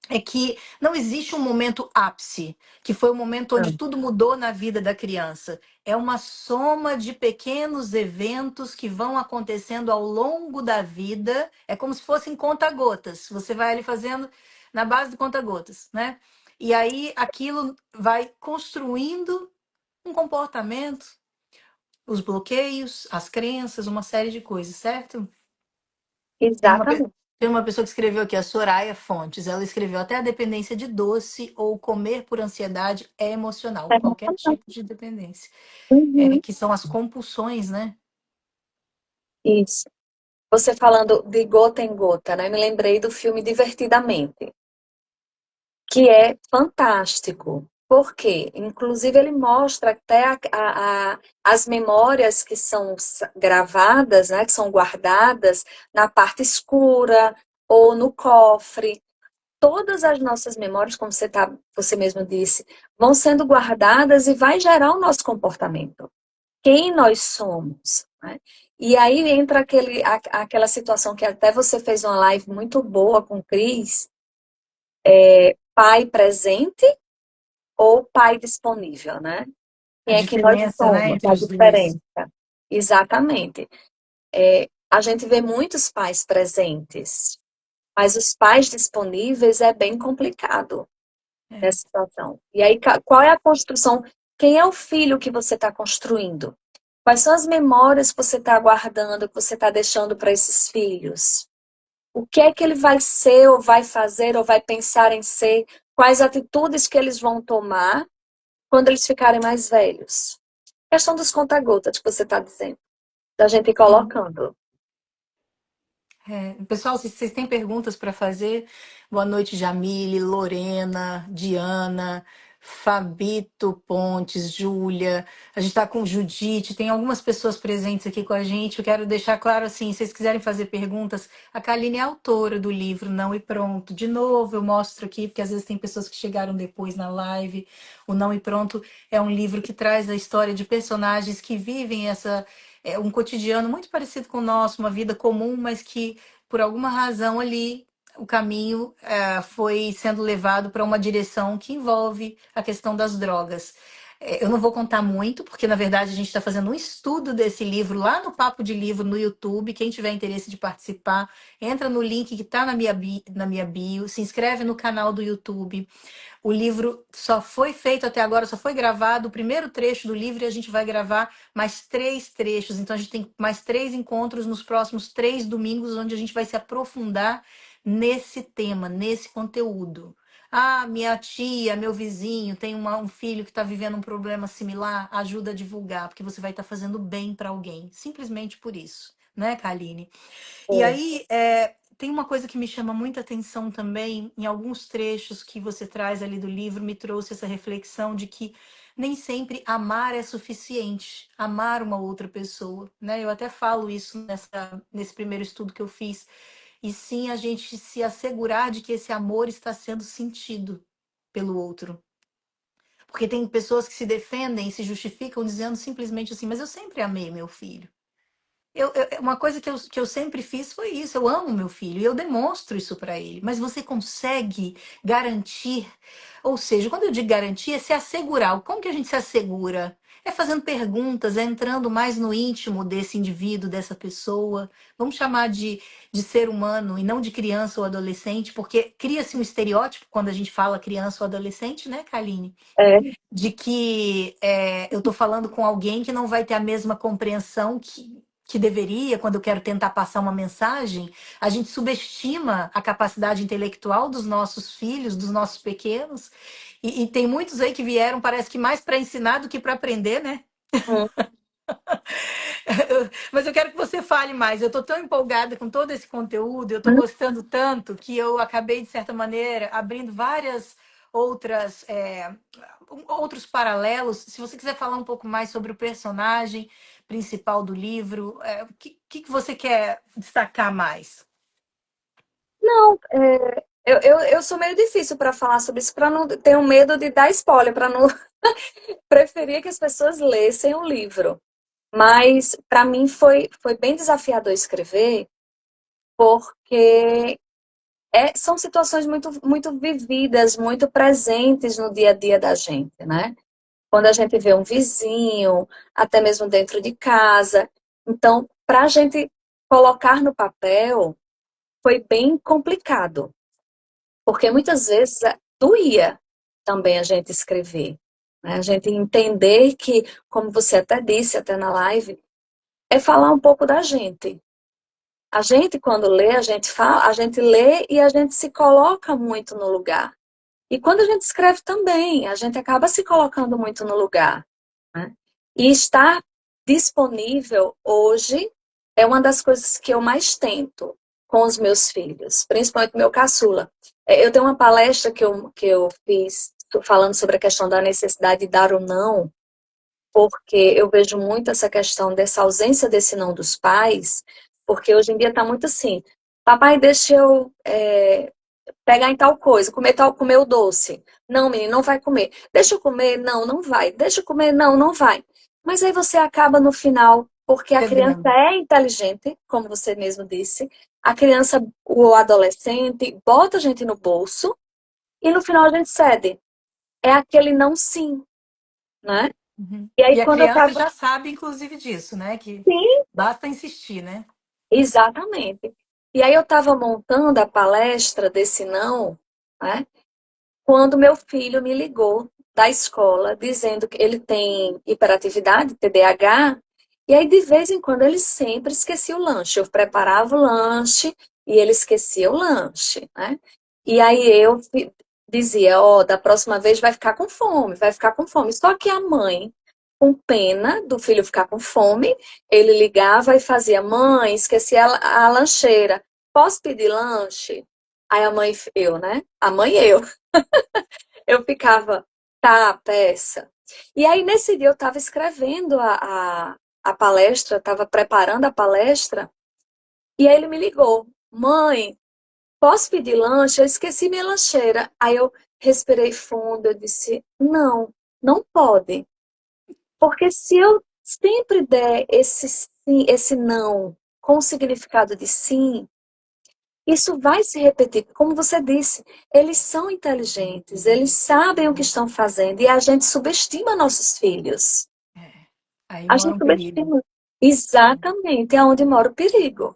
é que não existe um momento ápice, que foi o momento onde Não. tudo mudou na vida da criança. É uma soma de pequenos eventos que vão acontecendo ao longo da vida. É como se fossem conta-gotas. Você vai ali fazendo na base de conta-gotas, né? E aí aquilo vai construindo um comportamento, os bloqueios, as crenças, uma série de coisas, certo? Tem uma, Exatamente. tem uma pessoa que escreveu aqui, a Soraya Fontes. Ela escreveu até a dependência de doce ou comer por ansiedade é emocional, qualquer tipo de dependência. Uhum. Que são as compulsões, né? Isso. Você falando de gota em gota, né? Me lembrei do filme Divertidamente, que é fantástico. Porque, inclusive, ele mostra até as memórias que são gravadas, né, que são guardadas na parte escura ou no cofre. Todas as nossas memórias, como você mesmo disse, vão sendo guardadas e vai gerar o nosso comportamento. Quem nós somos, né? E aí entra aquela situação que até você fez uma live muito boa com o Cris, pai presente ou pai disponível, né? A Quem é que nós diferença, né, somos, entre a os dois. diferença. Exatamente. A gente vê muitos pais presentes, mas os pais disponíveis é bem complicado É. nessa situação. E aí, qual é a construção? Quem é o filho que você está construindo? Quais são as memórias que você está guardando, que você está deixando para esses filhos? O que é que ele vai ser, ou vai fazer, ou vai pensar em ser? Quais atitudes que eles vão tomar quando eles ficarem mais velhos? Questão dos conta-gotas que você está dizendo, da gente ir Sim. colocando. Pessoal, se vocês têm perguntas para fazer, boa noite, Jamile, Lorena, Diana, Fabito Pontes, Júlia. A gente está com Judite, tem algumas pessoas presentes aqui com a gente. Eu quero deixar claro assim, se vocês quiserem fazer perguntas, a Kaline é autora do livro Não e Pronto. De novo, eu mostro aqui, porque às vezes tem pessoas que chegaram depois na live. O Não e Pronto é um livro que traz a história de personagens que vivem um cotidiano muito parecido com o nosso, uma vida comum, mas que por alguma razão ali o caminho foi sendo levado para uma direção que envolve a questão das drogas. Eu não vou contar muito, porque na verdade a gente está fazendo um estudo desse livro lá no Papo de Livro no YouTube. Quem tiver interesse de participar, entra no link que está na minha bio, se inscreve no canal do YouTube. O livro só foi feito até agora, só foi gravado o primeiro trecho do livro e a gente vai gravar mais 3 trechos. Então a gente tem mais 3 encontros nos próximos 3 domingos, onde a gente vai se aprofundar nesse tema, nesse conteúdo. Ah, minha tia, meu vizinho tem um filho que está vivendo um problema similar, ajuda a divulgar, porque você vai estar fazendo bem para alguém, simplesmente por isso, né, Kaline? E É, aí, tem uma coisa que me chama muita atenção também, em alguns trechos que você traz ali do livro, me trouxe essa reflexão de que nem sempre amar é suficiente, amar uma outra pessoa, né? Eu até falo isso nesse primeiro estudo que eu fiz, e sim a gente se assegurar de que esse amor está sendo sentido pelo outro. Porque tem pessoas que se defendem e se justificam dizendo simplesmente assim, mas eu sempre amei meu filho. Uma coisa que eu sempre fiz foi isso. Eu amo meu filho e eu demonstro isso para ele. Mas você consegue garantir? Ou seja, quando eu digo garantir, é se assegurar. Como que a gente se assegura? É fazendo perguntas, é entrando mais no íntimo desse indivíduo, dessa pessoa. Vamos chamar de ser humano e não de criança ou adolescente, porque cria-se um estereótipo quando a gente fala criança ou adolescente, né, Kaline? é, De que eu estou falando com alguém que não vai ter a mesma compreensão que deveria, quando eu quero tentar passar uma mensagem, a gente subestima a capacidade intelectual dos nossos filhos, dos nossos pequenos. E tem muitos aí que vieram, parece que mais para ensinar do que para aprender, né? Hum. Mas eu quero que você fale mais. Eu estou tão empolgada com todo esse conteúdo, eu estou Hum. gostando tanto que eu acabei, de certa maneira, abrindo várias outras, outros paralelos. Se você quiser falar um pouco mais sobre o personagem principal do livro, o que você quer destacar mais? Não, eu sou meio difícil para falar sobre isso, para não tenho medo de dar spoiler, para não preferir que as pessoas lessem o livro. Mas para mim foi bem desafiador escrever, porque são situações muito vividas, muito presentes no dia a dia da gente, né? Quando a gente vê um vizinho, até mesmo dentro de casa. Então, para a gente colocar no papel, foi bem complicado, porque muitas vezes doía também a gente escrever, né? A gente entender que, como você até disse, até na live, é falar um pouco da gente. A gente, quando lê, a gente fala, a gente lê e a gente se coloca muito no lugar. E quando a gente escreve também, a gente acaba se colocando muito no lugar, né? E estar disponível hoje é uma das coisas que eu mais tento com os meus filhos, principalmente meu caçula. Eu tenho uma palestra que eu fiz falando sobre a questão da necessidade de dar o não, porque eu vejo muito essa questão dessa ausência desse não dos pais, porque hoje em dia está muito assim, papai, deixa eu pegar em tal coisa, comer o doce. Não, menino, não vai comer. Deixa eu comer, não, não vai. Deixa eu comer, não, não vai. Mas aí você acaba no final, porque a criança Cedendo. é inteligente, como você mesmo disse, a criança, o adolescente, bota a gente no bolso e no final a gente cede. É aquele não sim, né? Uhum. E aí E a quando eu criança tava. já sabe, inclusive, disso, né? Que Sim, basta insistir, né? exatamente. E aí eu estava montando a palestra desse não, né? Quando meu filho me ligou da escola dizendo que ele tem hiperatividade, TDAH, e aí de vez em quando ele sempre esquecia o lanche. Eu preparava o lanche e ele esquecia o lanche, né? E aí eu dizia, ó, da próxima vez vai ficar com fome, vai ficar com fome. Só que a mãe, com pena do filho ficar com fome, ele ligava e fazia, mãe, esqueci a lancheira, posso pedir lanche? Aí a mãe, eu, né? A mãe e eu ficava, tá, peça. E aí, nesse dia, eu estava escrevendo a palestra, estava preparando a palestra, e aí ele me ligou. Mãe, posso pedir lanche? Eu esqueci minha lancheira. Aí eu respirei fundo, eu disse, não, não pode. Porque se eu sempre der esse sim, esse não com o significado de sim, isso vai se repetir, como você disse, eles são inteligentes, eles sabem o que estão fazendo e a gente subestima nossos filhos. É. Aí A mora gente um perigo. subestima exatamente aonde mora o perigo.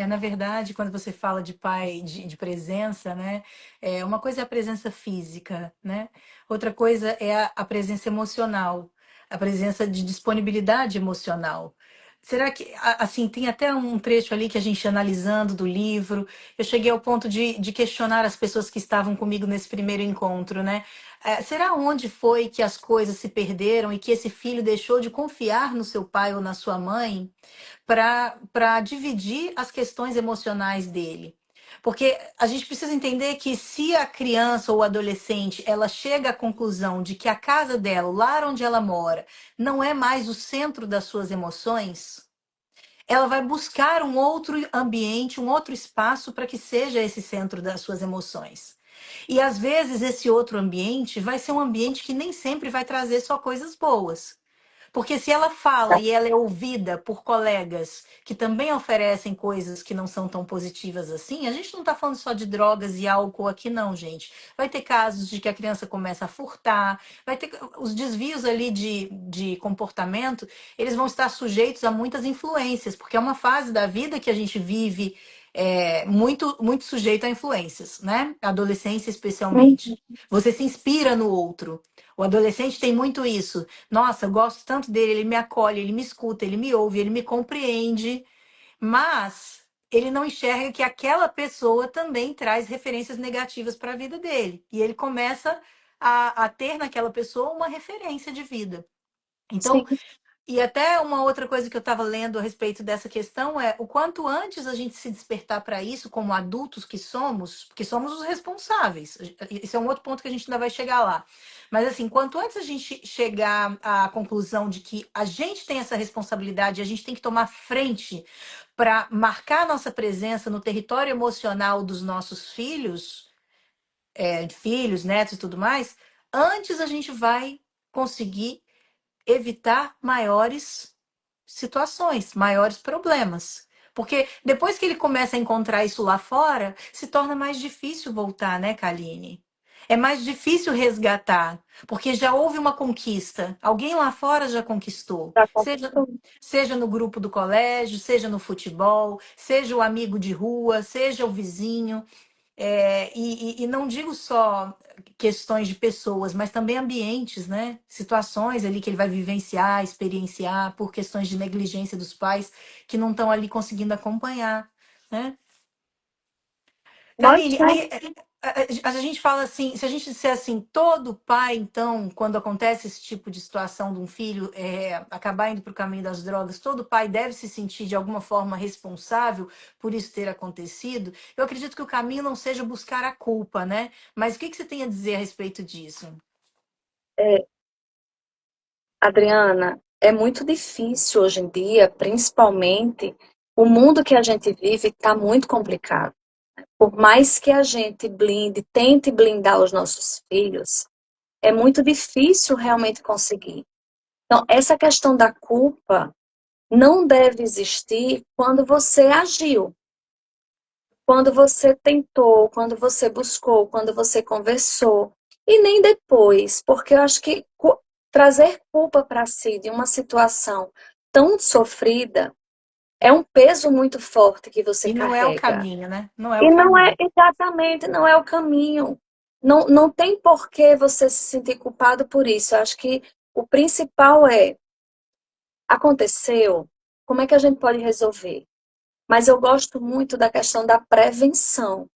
Na verdade, quando você fala de pai, de presença, né? Uma coisa é a presença física, né? Outra coisa é a presença emocional, a presença de disponibilidade emocional. Será que, assim, tem até um trecho ali que a gente analisando do livro, eu cheguei ao ponto de questionar as pessoas que estavam comigo nesse primeiro encontro, né? Será onde foi que as coisas se perderam e que esse filho deixou de confiar no seu pai ou na sua mãe? Para dividir as questões emocionais dele. Porque a gente precisa entender que se a criança ou adolescente ela chega à conclusão de que a casa dela, o lar onde ela mora, não é mais o centro das suas emoções, ela vai buscar um outro ambiente, um outro espaço para que seja esse centro das suas emoções. E às vezes esse outro ambiente vai ser um ambiente que nem sempre vai trazer só coisas boas. Porque se ela fala e ela é ouvida por colegas que também oferecem coisas que não são tão positivas assim, a gente não está falando só de drogas e álcool aqui, não, gente. Vai ter casos de que a criança começa a furtar, vai ter os desvios ali de comportamento, eles vão estar sujeitos a muitas influências, porque é uma fase da vida que a gente vive muito sujeito a influências, né? A adolescência, especialmente. Uhum. Você se inspira no outro. O adolescente tem muito isso. Nossa, eu gosto tanto dele, ele me acolhe, ele me escuta, ele me ouve, ele me compreende, mas ele não enxerga que aquela pessoa também traz referências negativas para a vida dele. E ele começa a ter naquela pessoa uma referência de vida. Então, Sim, e até uma outra coisa que eu estava lendo a respeito dessa questão é o quanto antes a gente se despertar para isso, como adultos que somos, porque somos os responsáveis. Esse é um outro ponto que a gente ainda vai chegar lá. Mas assim, quanto antes a gente chegar à conclusão de que a gente tem essa responsabilidade, a gente tem que tomar frente para marcar nossa presença no território emocional dos nossos filhos, filhos, netos e tudo mais, antes a gente vai conseguir evitar maiores situações, maiores problemas. Porque depois que ele começa a encontrar isso lá fora, se torna mais difícil voltar, né, Kaline? É mais difícil resgatar, porque já houve uma conquista. Alguém lá fora já conquistou. já Seja, conquistou. seja no grupo do colégio, seja no futebol, seja o amigo de rua, seja o vizinho. E não digo só questões de pessoas, mas também ambientes, né? Situações ali que ele vai vivenciar, experienciar por questões de negligência dos pais que não estão ali conseguindo acompanhar, né? Nós Karine, somos, aí a gente fala assim, se a gente disser assim, todo pai, então, quando acontece esse tipo de situação de um filho acabar indo para o caminho das drogas, todo pai deve se sentir de alguma forma responsável por isso ter acontecido. Eu acredito que o caminho não seja buscar a culpa, né? Mas o que você tem a dizer a respeito disso? é, Adriana, é muito difícil hoje em dia, principalmente o mundo que a gente vive está muito complicado. Por mais que a gente blinde, tente blindar os nossos filhos, é muito difícil realmente conseguir. Então, essa questão da culpa não deve existir quando você agiu, quando você tentou, quando você buscou, quando você conversou, e nem depois, porque eu acho que trazer culpa para si de uma situação tão sofrida é um peso muito forte que você E não é o carrega. caminho, né? Não é o E não é caminho. exatamente, não é o caminho. Não, não tem por que você se sentir culpado por isso. Eu acho que o principal é, aconteceu, como é que a gente pode resolver? Mas eu gosto muito da questão da prevenção,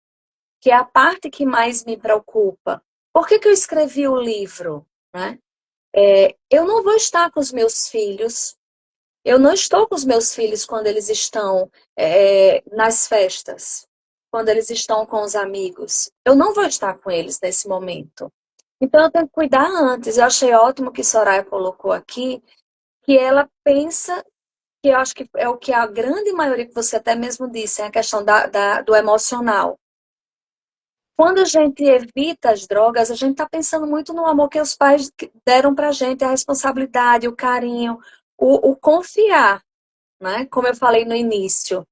que é a parte que mais me preocupa. Por que que eu escrevi o livro, né? Eu não vou estar com os meus filhos, eu não estou com os meus filhos quando eles estão nas festas, quando eles estão com os amigos. Eu não vou estar com eles nesse momento. Então eu tenho que cuidar antes. Eu achei ótimo que Soraya colocou aqui, que ela pensa, que eu acho que é o que a grande maioria que você até mesmo disse, é a questão do emocional. Quando a gente evita as drogas, a gente está pensando muito no amor que os pais deram para a gente, a responsabilidade, o carinho, o confiar, né? Como eu falei no início.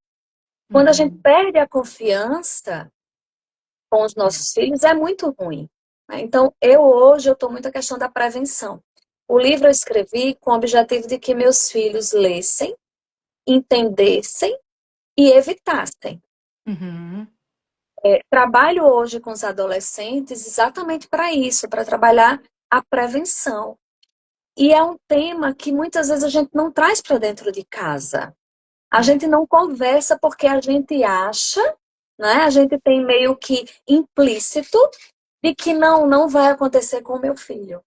Quando a gente Uhum. perde a confiança com os nossos filhos, é muito ruim, né? Então, hoje eu estou muito a questão da prevenção. O livro eu escrevi com o objetivo de que meus filhos lessem, entendessem e evitassem. Uhum. Trabalho hoje com os adolescentes exatamente para isso, para trabalhar a prevenção. E é um tema que muitas vezes a gente não traz para dentro de casa. A É, gente não conversa porque a gente acha, né? A gente tem meio que implícito de que não vai acontecer com o meu filho.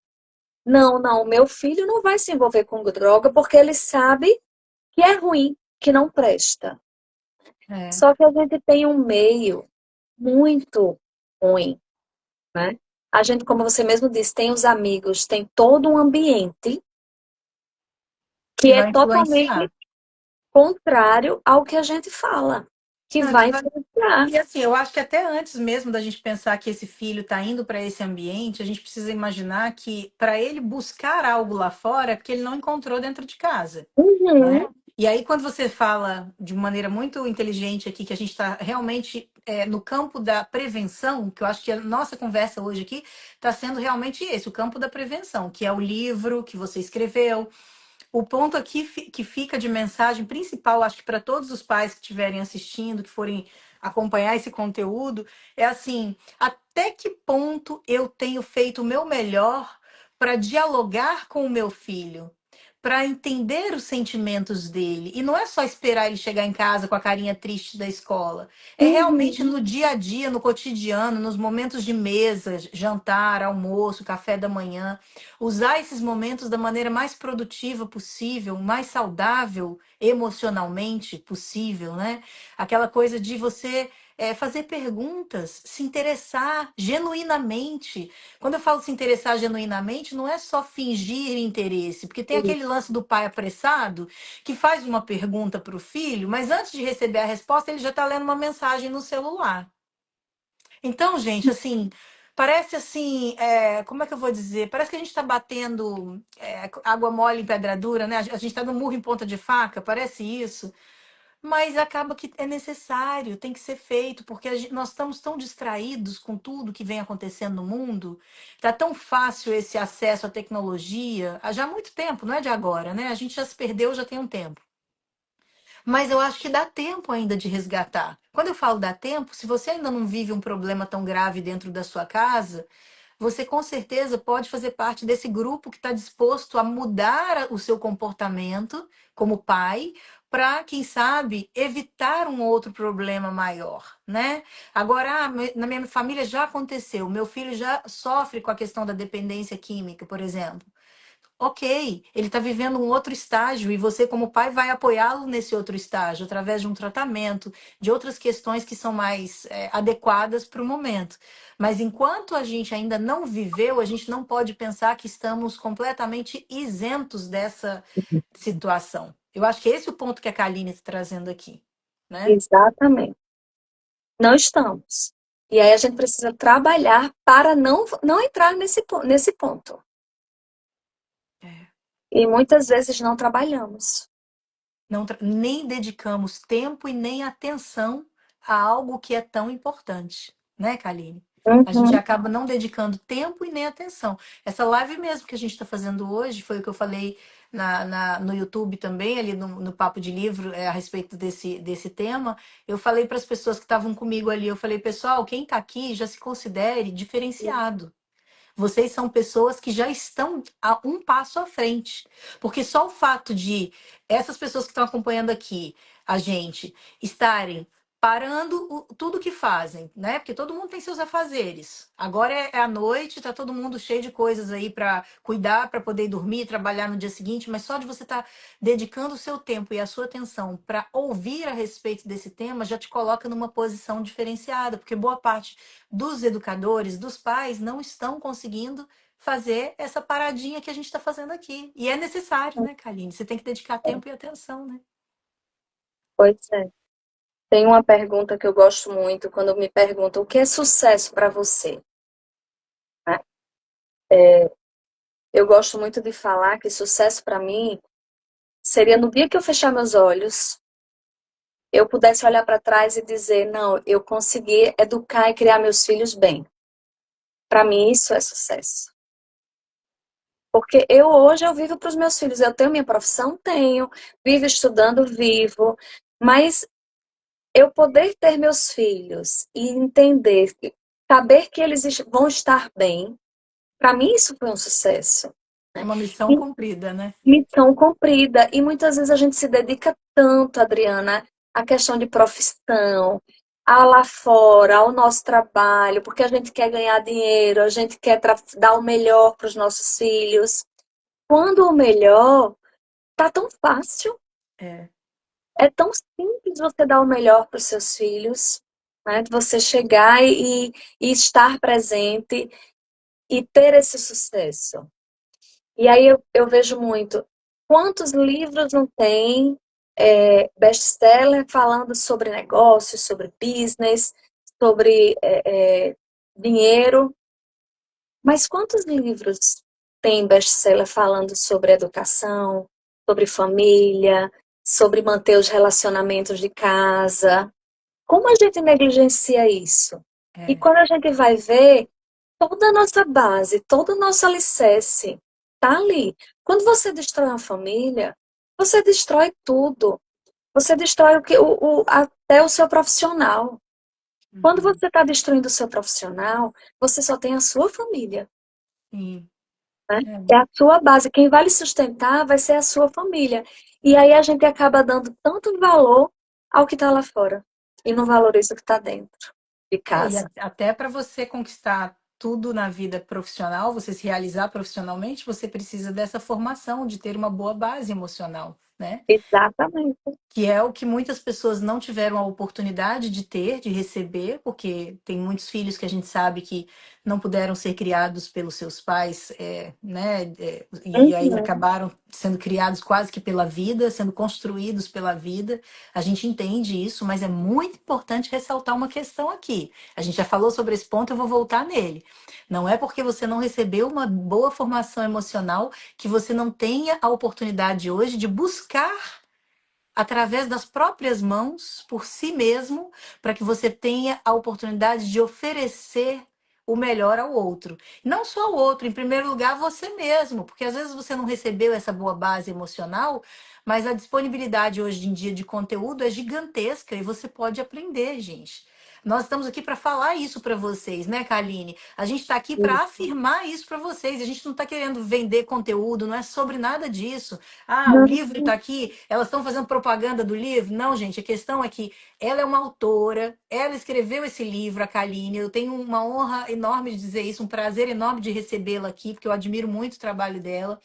Não, não, o meu filho não vai se envolver com droga porque ele sabe que é ruim, que não presta. é. Só que a gente tem um meio muito ruim, né? A gente, como você mesmo disse, tem os amigos, tem todo um ambiente que Que é vai influenciar. totalmente contrário ao que a gente fala, que Não, vai influenciar. e assim, eu acho que até antes mesmo da gente pensar que esse filho está indo para esse ambiente, a gente precisa imaginar que para ele buscar algo lá fora é porque ele não encontrou dentro de casa, Uhum. né? E aí, quando você fala de maneira muito inteligente aqui, que a gente está realmente no campo da prevenção, que eu acho que a nossa conversa hoje aqui está sendo realmente esse, o campo da prevenção, que é o livro que você escreveu. O ponto aqui que fica de mensagem principal, acho que para todos os pais que estiverem assistindo, que forem acompanhar esse conteúdo, é assim: até que ponto eu tenho feito o meu melhor para dialogar com o meu filho, para entender os sentimentos dele. E não é só esperar ele chegar em casa com a carinha triste da escola. É realmente Uhum. no dia a dia, no cotidiano, nos momentos de mesa, jantar, almoço, café da manhã, usar esses momentos da maneira mais produtiva possível, mais saudável emocionalmente possível, né? Aquela coisa de você fazer perguntas, se interessar genuinamente. Quando eu falo se interessar genuinamente, não é só fingir interesse, porque tem aquele lance do pai apressado que faz uma pergunta para o filho, mas antes de receber a resposta, ele já está lendo uma mensagem no celular. Então, gente, assim, parece assim, como é que eu vou dizer? Parece que a gente está batendo água mole em pedra dura, né? A gente está no murro em ponta de faca, parece isso. Mas acaba que é necessário, tem que ser feito, porque nós estamos tão distraídos com tudo que vem acontecendo no mundo. Está tão fácil esse acesso à tecnologia, há já muito tempo, não é de agora, né? A gente já se perdeu já tem um tempo. Mas eu acho que dá tempo ainda de resgatar. Quando eu falo dá tempo, se você ainda não vive um problema tão grave dentro da sua casa, você com certeza pode fazer parte desse grupo que está disposto a mudar o seu comportamento como pai, para, quem sabe, evitar um outro problema maior, né? Agora, na minha família já aconteceu, meu filho já sofre com a questão da dependência química, por exemplo. Ok, ele está vivendo um outro estágio e você, como pai, vai apoiá-lo nesse outro estágio, através de um tratamento, de outras questões que são mais adequadas para o momento. Mas enquanto a gente ainda não viveu, a gente não pode pensar que estamos completamente isentos dessa situação. Eu acho que esse é o ponto que a Kaline está trazendo aqui, né? Exatamente. Não estamos. E aí a gente precisa trabalhar para não entrar nesse ponto. É. E muitas vezes não trabalhamos. Não, nem dedicamos tempo e nem atenção a algo que é tão importante, né, Kaline? A gente Uhum. acaba não dedicando tempo e nem atenção. Essa live mesmo que a gente está fazendo hoje foi o que eu falei no YouTube também, ali no Papo de Livro, a respeito desse tema. Eu falei para as pessoas que estavam comigo ali, eu falei, pessoal, quem está aqui já se considere diferenciado. Vocês são pessoas que já estão a um passo à frente. Porque só o fato de essas pessoas que estão acompanhando aqui, a gente, estarem parando tudo que fazem, né? Porque todo mundo tem seus afazeres. Agora é a noite, tá todo mundo cheio de coisas aí para cuidar, para poder dormir, trabalhar no dia seguinte, mas só de você estar dedicando o seu tempo e a sua atenção para ouvir a respeito desse tema já te coloca numa posição diferenciada, porque boa parte dos educadores, dos pais, não estão conseguindo fazer essa paradinha que a gente está fazendo aqui. E é necessário, né, Kaline? Você tem que dedicar tempo e atenção, né? Pois é. Tem uma pergunta que eu gosto muito quando me perguntam o que é sucesso para você, né? Eu gosto muito de falar que sucesso para mim seria no dia que eu fechar meus olhos, eu pudesse olhar para trás e dizer, não, eu consegui educar e criar meus filhos bem. Para mim isso é sucesso. Porque hoje eu vivo para os meus filhos. Eu tenho minha profissão? Tenho. Vivo estudando? Vivo. Mas eu poder ter meus filhos e entender, saber que eles vão estar bem, para mim isso foi um sucesso. É Né? uma missão E cumprida, né? missão cumprida. E muitas vezes a gente se dedica tanto, Adriana, à questão de profissão, a lá fora, ao nosso trabalho, porque a gente quer ganhar dinheiro, a gente quer dar o melhor para os nossos filhos. Quando o melhor tá tão fácil, É. é tão simples você dar o melhor para os seus filhos, né? De você chegar e estar presente e ter esse sucesso. E aí eu vejo muito, quantos livros não tem best-seller falando sobre negócios, sobre business, sobre dinheiro, mas quantos livros tem best-seller falando sobre educação, sobre família, sobre manter os relacionamentos de casa? Como a gente negligencia isso? E É. quando a gente vai ver, toda a nossa base, todo o nosso alicerce está ali. Quando você destrói uma família, você destrói tudo. Você destrói até o seu profissional. Quando Uhum. você está destruindo o seu profissional, você só tem a sua família. Sim. né? É a sua base. Quem vai lhe sustentar vai ser a sua família. E aí a gente acaba dando tanto valor ao que está lá fora e não valoriza o que está dentro de E casa. até para você conquistar tudo na vida profissional, você se realizar profissionalmente, você precisa dessa formação, de ter uma boa base emocional, né? Exatamente. Que é o que muitas pessoas não tiveram a oportunidade de ter, de receber, porque tem muitos filhos que a gente sabe que não puderam ser criados pelos seus pais, né? E aí Uhum. acabaram sendo criados quase que pela vida, sendo construídos pela vida. A gente entende isso, mas é muito importante ressaltar uma questão aqui. A gente já falou sobre esse ponto, eu vou voltar nele. Não é porque você não recebeu uma boa formação emocional que você não tenha a oportunidade hoje de buscar através das próprias mãos, por si mesmo, para que você tenha a oportunidade de oferecer o melhor ao outro. Não só ao outro, em primeiro lugar, você mesmo, porque às vezes você não recebeu essa boa base emocional, mas a disponibilidade hoje em dia de conteúdo é gigantesca e você pode aprender, gente. Nós estamos aqui para falar isso para vocês, né, Kaline? A gente está aqui para afirmar isso para vocês. A gente não está querendo vender conteúdo, não é sobre nada disso. Ah, o Não. livro está aqui, elas estão fazendo propaganda do livro. Não, gente, a questão é que ela é uma autora, ela escreveu esse livro, a Kaline. Eu tenho uma honra enorme de dizer isso, um prazer enorme de recebê-la aqui, porque eu admiro muito o trabalho dela.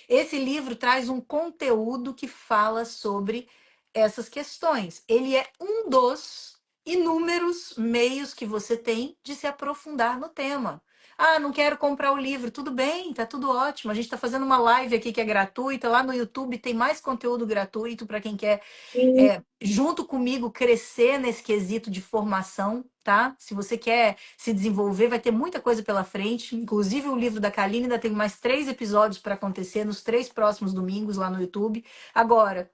Esse livro traz um conteúdo que fala sobre essas questões. Ele é um dos inúmeros meios que você tem de se aprofundar no tema. Ah, não quero comprar o livro. Tudo bem, tá tudo ótimo. A gente está fazendo uma live aqui que é gratuita. Lá no YouTube tem mais conteúdo gratuito para quem quer E, junto comigo, crescer nesse quesito de formação, tá? Se você quer se desenvolver, vai ter muita coisa pela frente. Inclusive, o livro da Kaline ainda tem mais 3 episódios para acontecer nos 3 próximos domingos lá no YouTube. Agora,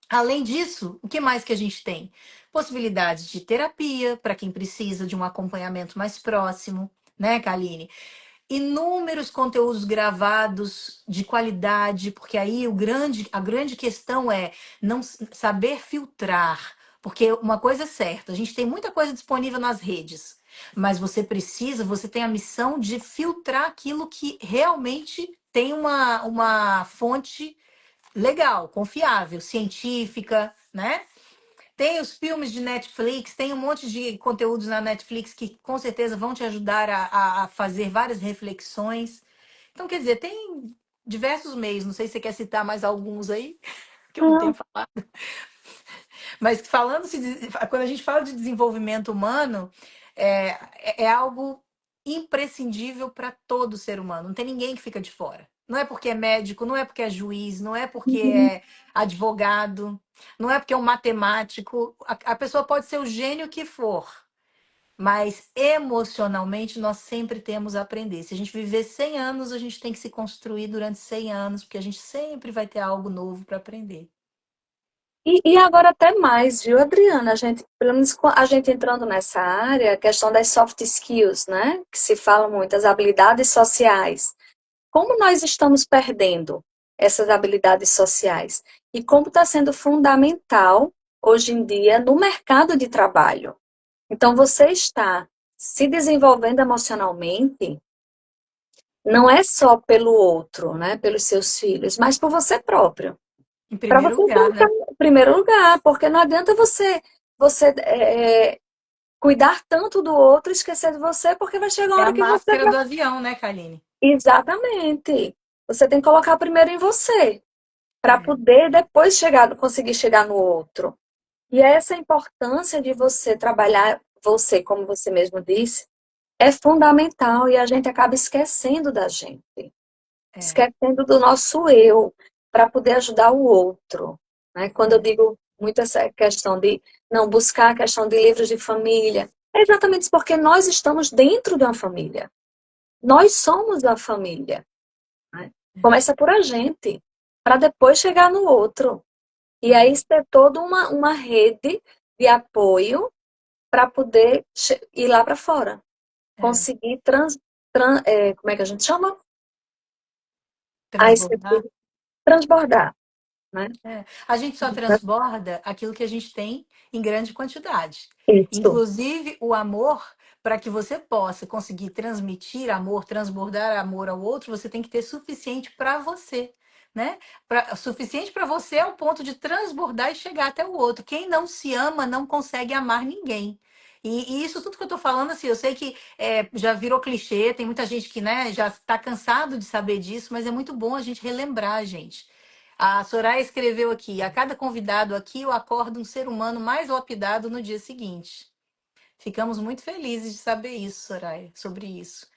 além disso, o que mais que a gente tem? Possibilidades de terapia para quem precisa de um acompanhamento mais próximo, né, Kaline? Inúmeros conteúdos gravados de qualidade, porque aí a grande questão é não saber filtrar. Porque uma coisa é certa, a gente tem muita coisa disponível nas redes, mas você tem a missão de filtrar aquilo que realmente tem uma fonte legal, confiável, científica, né? Tem os filmes de Netflix, tem um monte de conteúdos na Netflix que com certeza vão te ajudar a fazer várias reflexões. Então, quer dizer, tem diversos meios, não sei se você quer citar mais alguns aí, que eu não tenho não, falado. Mas quando a gente fala de desenvolvimento humano, é algo imprescindível para todo ser humano. Não tem ninguém que fica de fora. Não é porque é médico, não é porque é juiz, não é porque uhum. é advogado, não é porque é um matemático. A pessoa pode ser o gênio que for, mas emocionalmente nós sempre temos a aprender. Se a gente viver 100 anos, a gente tem que se construir durante 100 anos, porque a gente sempre vai ter algo novo para aprender. E agora até mais, viu, Adriana? A gente, pelo menos a gente entrando nessa área, a questão das soft skills, né? Que se fala muito, as habilidades sociais. Como nós estamos perdendo essas habilidades sociais? E como está sendo fundamental hoje em dia no mercado de trabalho? Então, você está se desenvolvendo emocionalmente, não é só pelo outro, né? Pelos seus filhos, mas por você próprio. Em Para primeiro você lugar, colocar né? em primeiro lugar, porque não adianta você cuidar tanto do outro e esquecer de você, porque vai chegar uma É a hora que você máscara vai. do avião, né, Kaline? Exatamente. Você tem que colocar primeiro em você, para É, poder depois conseguir chegar no outro. E essa importância de você trabalhar você, como você mesmo disse, é fundamental e a gente acaba esquecendo da gente, é, esquecendo do nosso eu, para poder ajudar o outro. Né? Quando eu é, digo muito essa questão de não buscar a questão de livros de família, é exatamente isso, porque nós estamos dentro de uma família. Nós somos a família. Né? Começa por a gente, para depois chegar no outro. E aí é, isso é toda uma rede de apoio para poder ir lá para fora. é. Conseguir como é que a gente chama? Aí você Transbordar. transbordar, né? É. A gente só transborda aquilo que a gente tem em grande quantidade. Isso. Inclusive o amor, para que você possa conseguir transmitir amor, transbordar amor ao outro, você tem que ter suficiente para você, né? Suficiente para você ao ponto de transbordar e chegar até o outro. Quem não se ama não consegue amar ninguém. E isso tudo que eu tô falando, assim, eu sei que já virou clichê, tem muita gente que, né, já está cansado de saber disso, mas é muito bom a gente relembrar, gente. A Soraya escreveu aqui: a cada convidado aqui eu acordo um ser humano mais lapidado no dia seguinte. Ficamos muito felizes de saber isso, Soraya, sobre isso.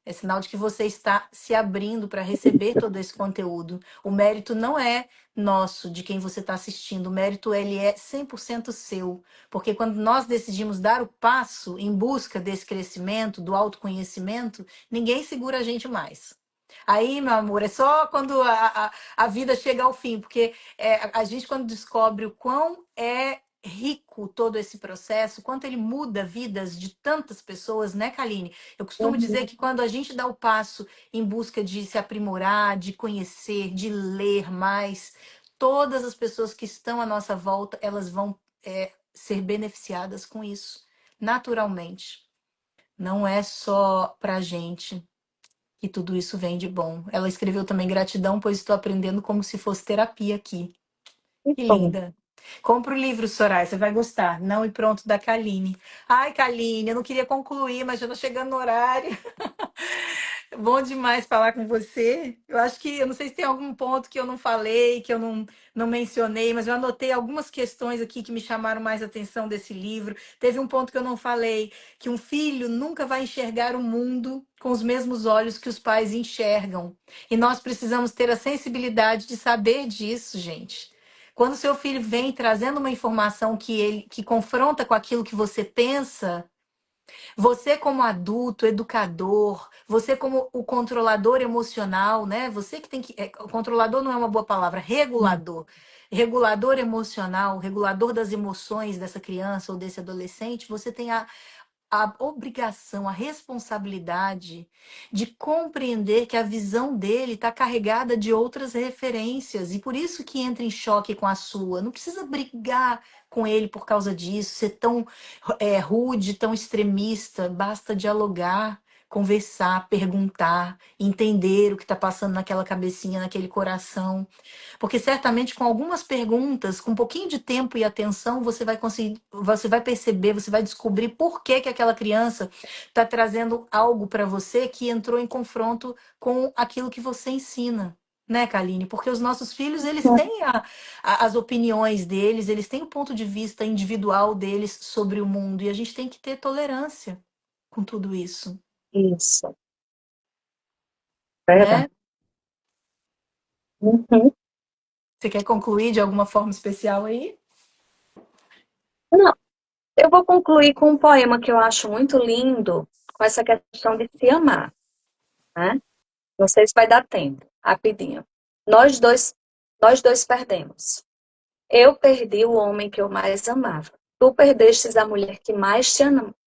É sinal de que você está se abrindo para receber todo esse conteúdo. O mérito não é nosso, de quem você está assistindo. O mérito ele é 100% seu. Porque quando nós decidimos dar o passo em busca desse crescimento, do autoconhecimento, ninguém segura a gente mais. Aí, meu amor, é só quando a vida chega ao fim, porque a gente, quando descobre o quão é rico todo esse processo, quanto ele muda vidas de tantas pessoas, né, Kaline? Eu costumo dizer Uhum. que quando a gente dá o passo em busca de se aprimorar, de conhecer, de ler mais, todas as pessoas que estão à nossa volta, elas vão ser beneficiadas com isso, naturalmente. Não é só pra gente que tudo isso vem de bom. Ela escreveu também gratidão, pois estou aprendendo como se fosse terapia aqui. Que Que bom. linda. Compra o livro, Soraya, você vai gostar. Não e pronto, da Kaline. Ai, Kaline, eu não queria concluir, mas já tô chegando no horário. Bom demais falar com você. Eu acho que, eu não sei se tem algum ponto que eu não falei, que eu não mencionei, mas eu anotei algumas questões aqui que me chamaram mais atenção desse livro. Teve um ponto que eu não falei, que um filho nunca vai enxergar o mundo com os mesmos olhos que os pais enxergam. E nós precisamos ter a sensibilidade de saber disso, gente. Quando seu filho vem trazendo uma informação que confronta com aquilo que você pensa, você como adulto, educador, você como o controlador emocional, né? Você que tem que. Controlador não é uma boa palavra, regulador. Regulador emocional, regulador das emoções dessa criança ou desse adolescente, você tem a obrigação, a responsabilidade de compreender que a visão dele está carregada de outras referências e por isso que entra em choque com a sua. Não precisa brigar com ele por causa disso, ser tão rude, tão extremista. Basta dialogar, conversar, perguntar, entender o que está passando naquela cabecinha, naquele coração. Porque certamente com algumas perguntas, com um pouquinho de tempo e atenção, você vai conseguir, você vai perceber, você vai descobrir por que que aquela criança está trazendo algo para você que entrou em confronto com aquilo que você ensina. Né, Kaline? Porque os nossos filhos, eles têm as opiniões deles, eles têm o ponto de vista individual deles sobre o mundo, e a gente tem que ter tolerância com tudo isso, Isso, verdade. né? Uhum. Você quer concluir de alguma forma especial aí? Não, eu vou concluir com um poema que eu acho muito lindo, com essa questão de se amar, né? Não sei se vai dar tempo, rapidinho. Nós dois, nós dois perdemos. Eu perdi o homem que eu mais amava. Tu perdestes a mulher que mais te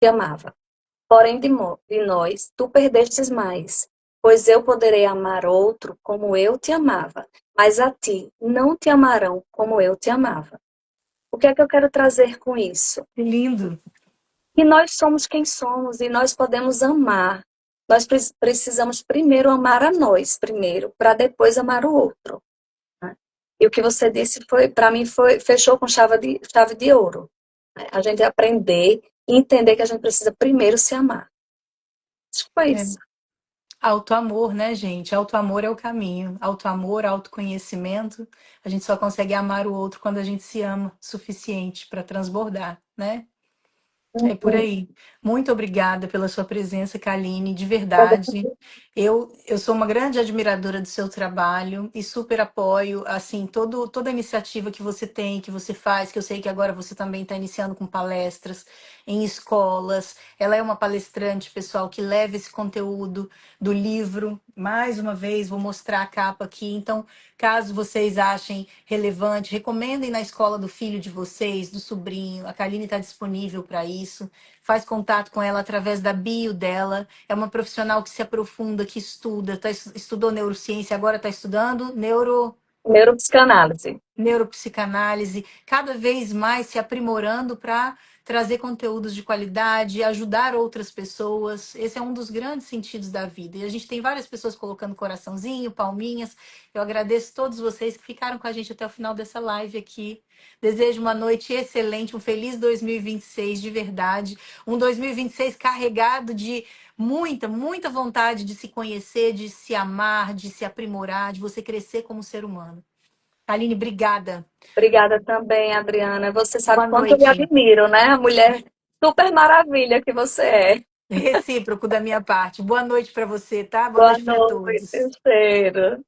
amava. Porém, de nós, tu perdestes mais, pois eu poderei amar outro como eu te amava, mas a ti não te amarão como eu te amava. O que é que eu quero trazer com isso? Que lindo. Que nós somos quem somos e nós podemos amar. Nós precisamos primeiro amar a nós, primeiro, para depois amar o outro, né? E o que você disse foi, para mim, foi fechou com chave de ouro, né? A gente aprender e entender que a gente precisa primeiro se amar. Acho que foi É. isso. Autoamor, né, gente? Autoamor é o caminho. Autoamor, autoconhecimento. A gente só consegue amar o outro quando a gente se ama o suficiente para transbordar, né? É por Uhum. aí. Muito obrigada pela sua presença, Kaline, de verdade. Eu sou uma grande admiradora do seu trabalho e super apoio, assim, toda a iniciativa que você tem, que você faz, que eu sei que agora você também está iniciando com palestras em escolas. Ela é uma palestrante, pessoal, que leva esse conteúdo do livro. Mais uma vez, vou mostrar a capa aqui. Então, caso vocês achem relevante, recomendem na escola do filho de vocês, do sobrinho. A Kaline está disponível para isso. Faz contato com ela através da bio dela. É uma profissional que se aprofunda, que estuda, estudou neurociência, agora está estudando Neuropsicanálise. neuropsicanálise, cada vez mais se aprimorando para trazer conteúdos de qualidade, ajudar outras pessoas. Esse é um dos grandes sentidos da vida. E a gente tem várias pessoas colocando coraçãozinho, palminhas. Eu agradeço a todos vocês que ficaram com a gente até o final dessa live aqui. Desejo uma noite excelente, um feliz 2026 de verdade. Um 2026 carregado de muita vontade de se conhecer, de se amar, de se aprimorar, de você crescer como ser humano. Aline, obrigada. Obrigada também, Adriana. Você sabe Boa quanto eu lhe noite. admiro, né? A mulher super maravilha que você é. Recíproco da minha parte. Boa noite para você, tá? Boa Boa noite para noite, todos. cheiro.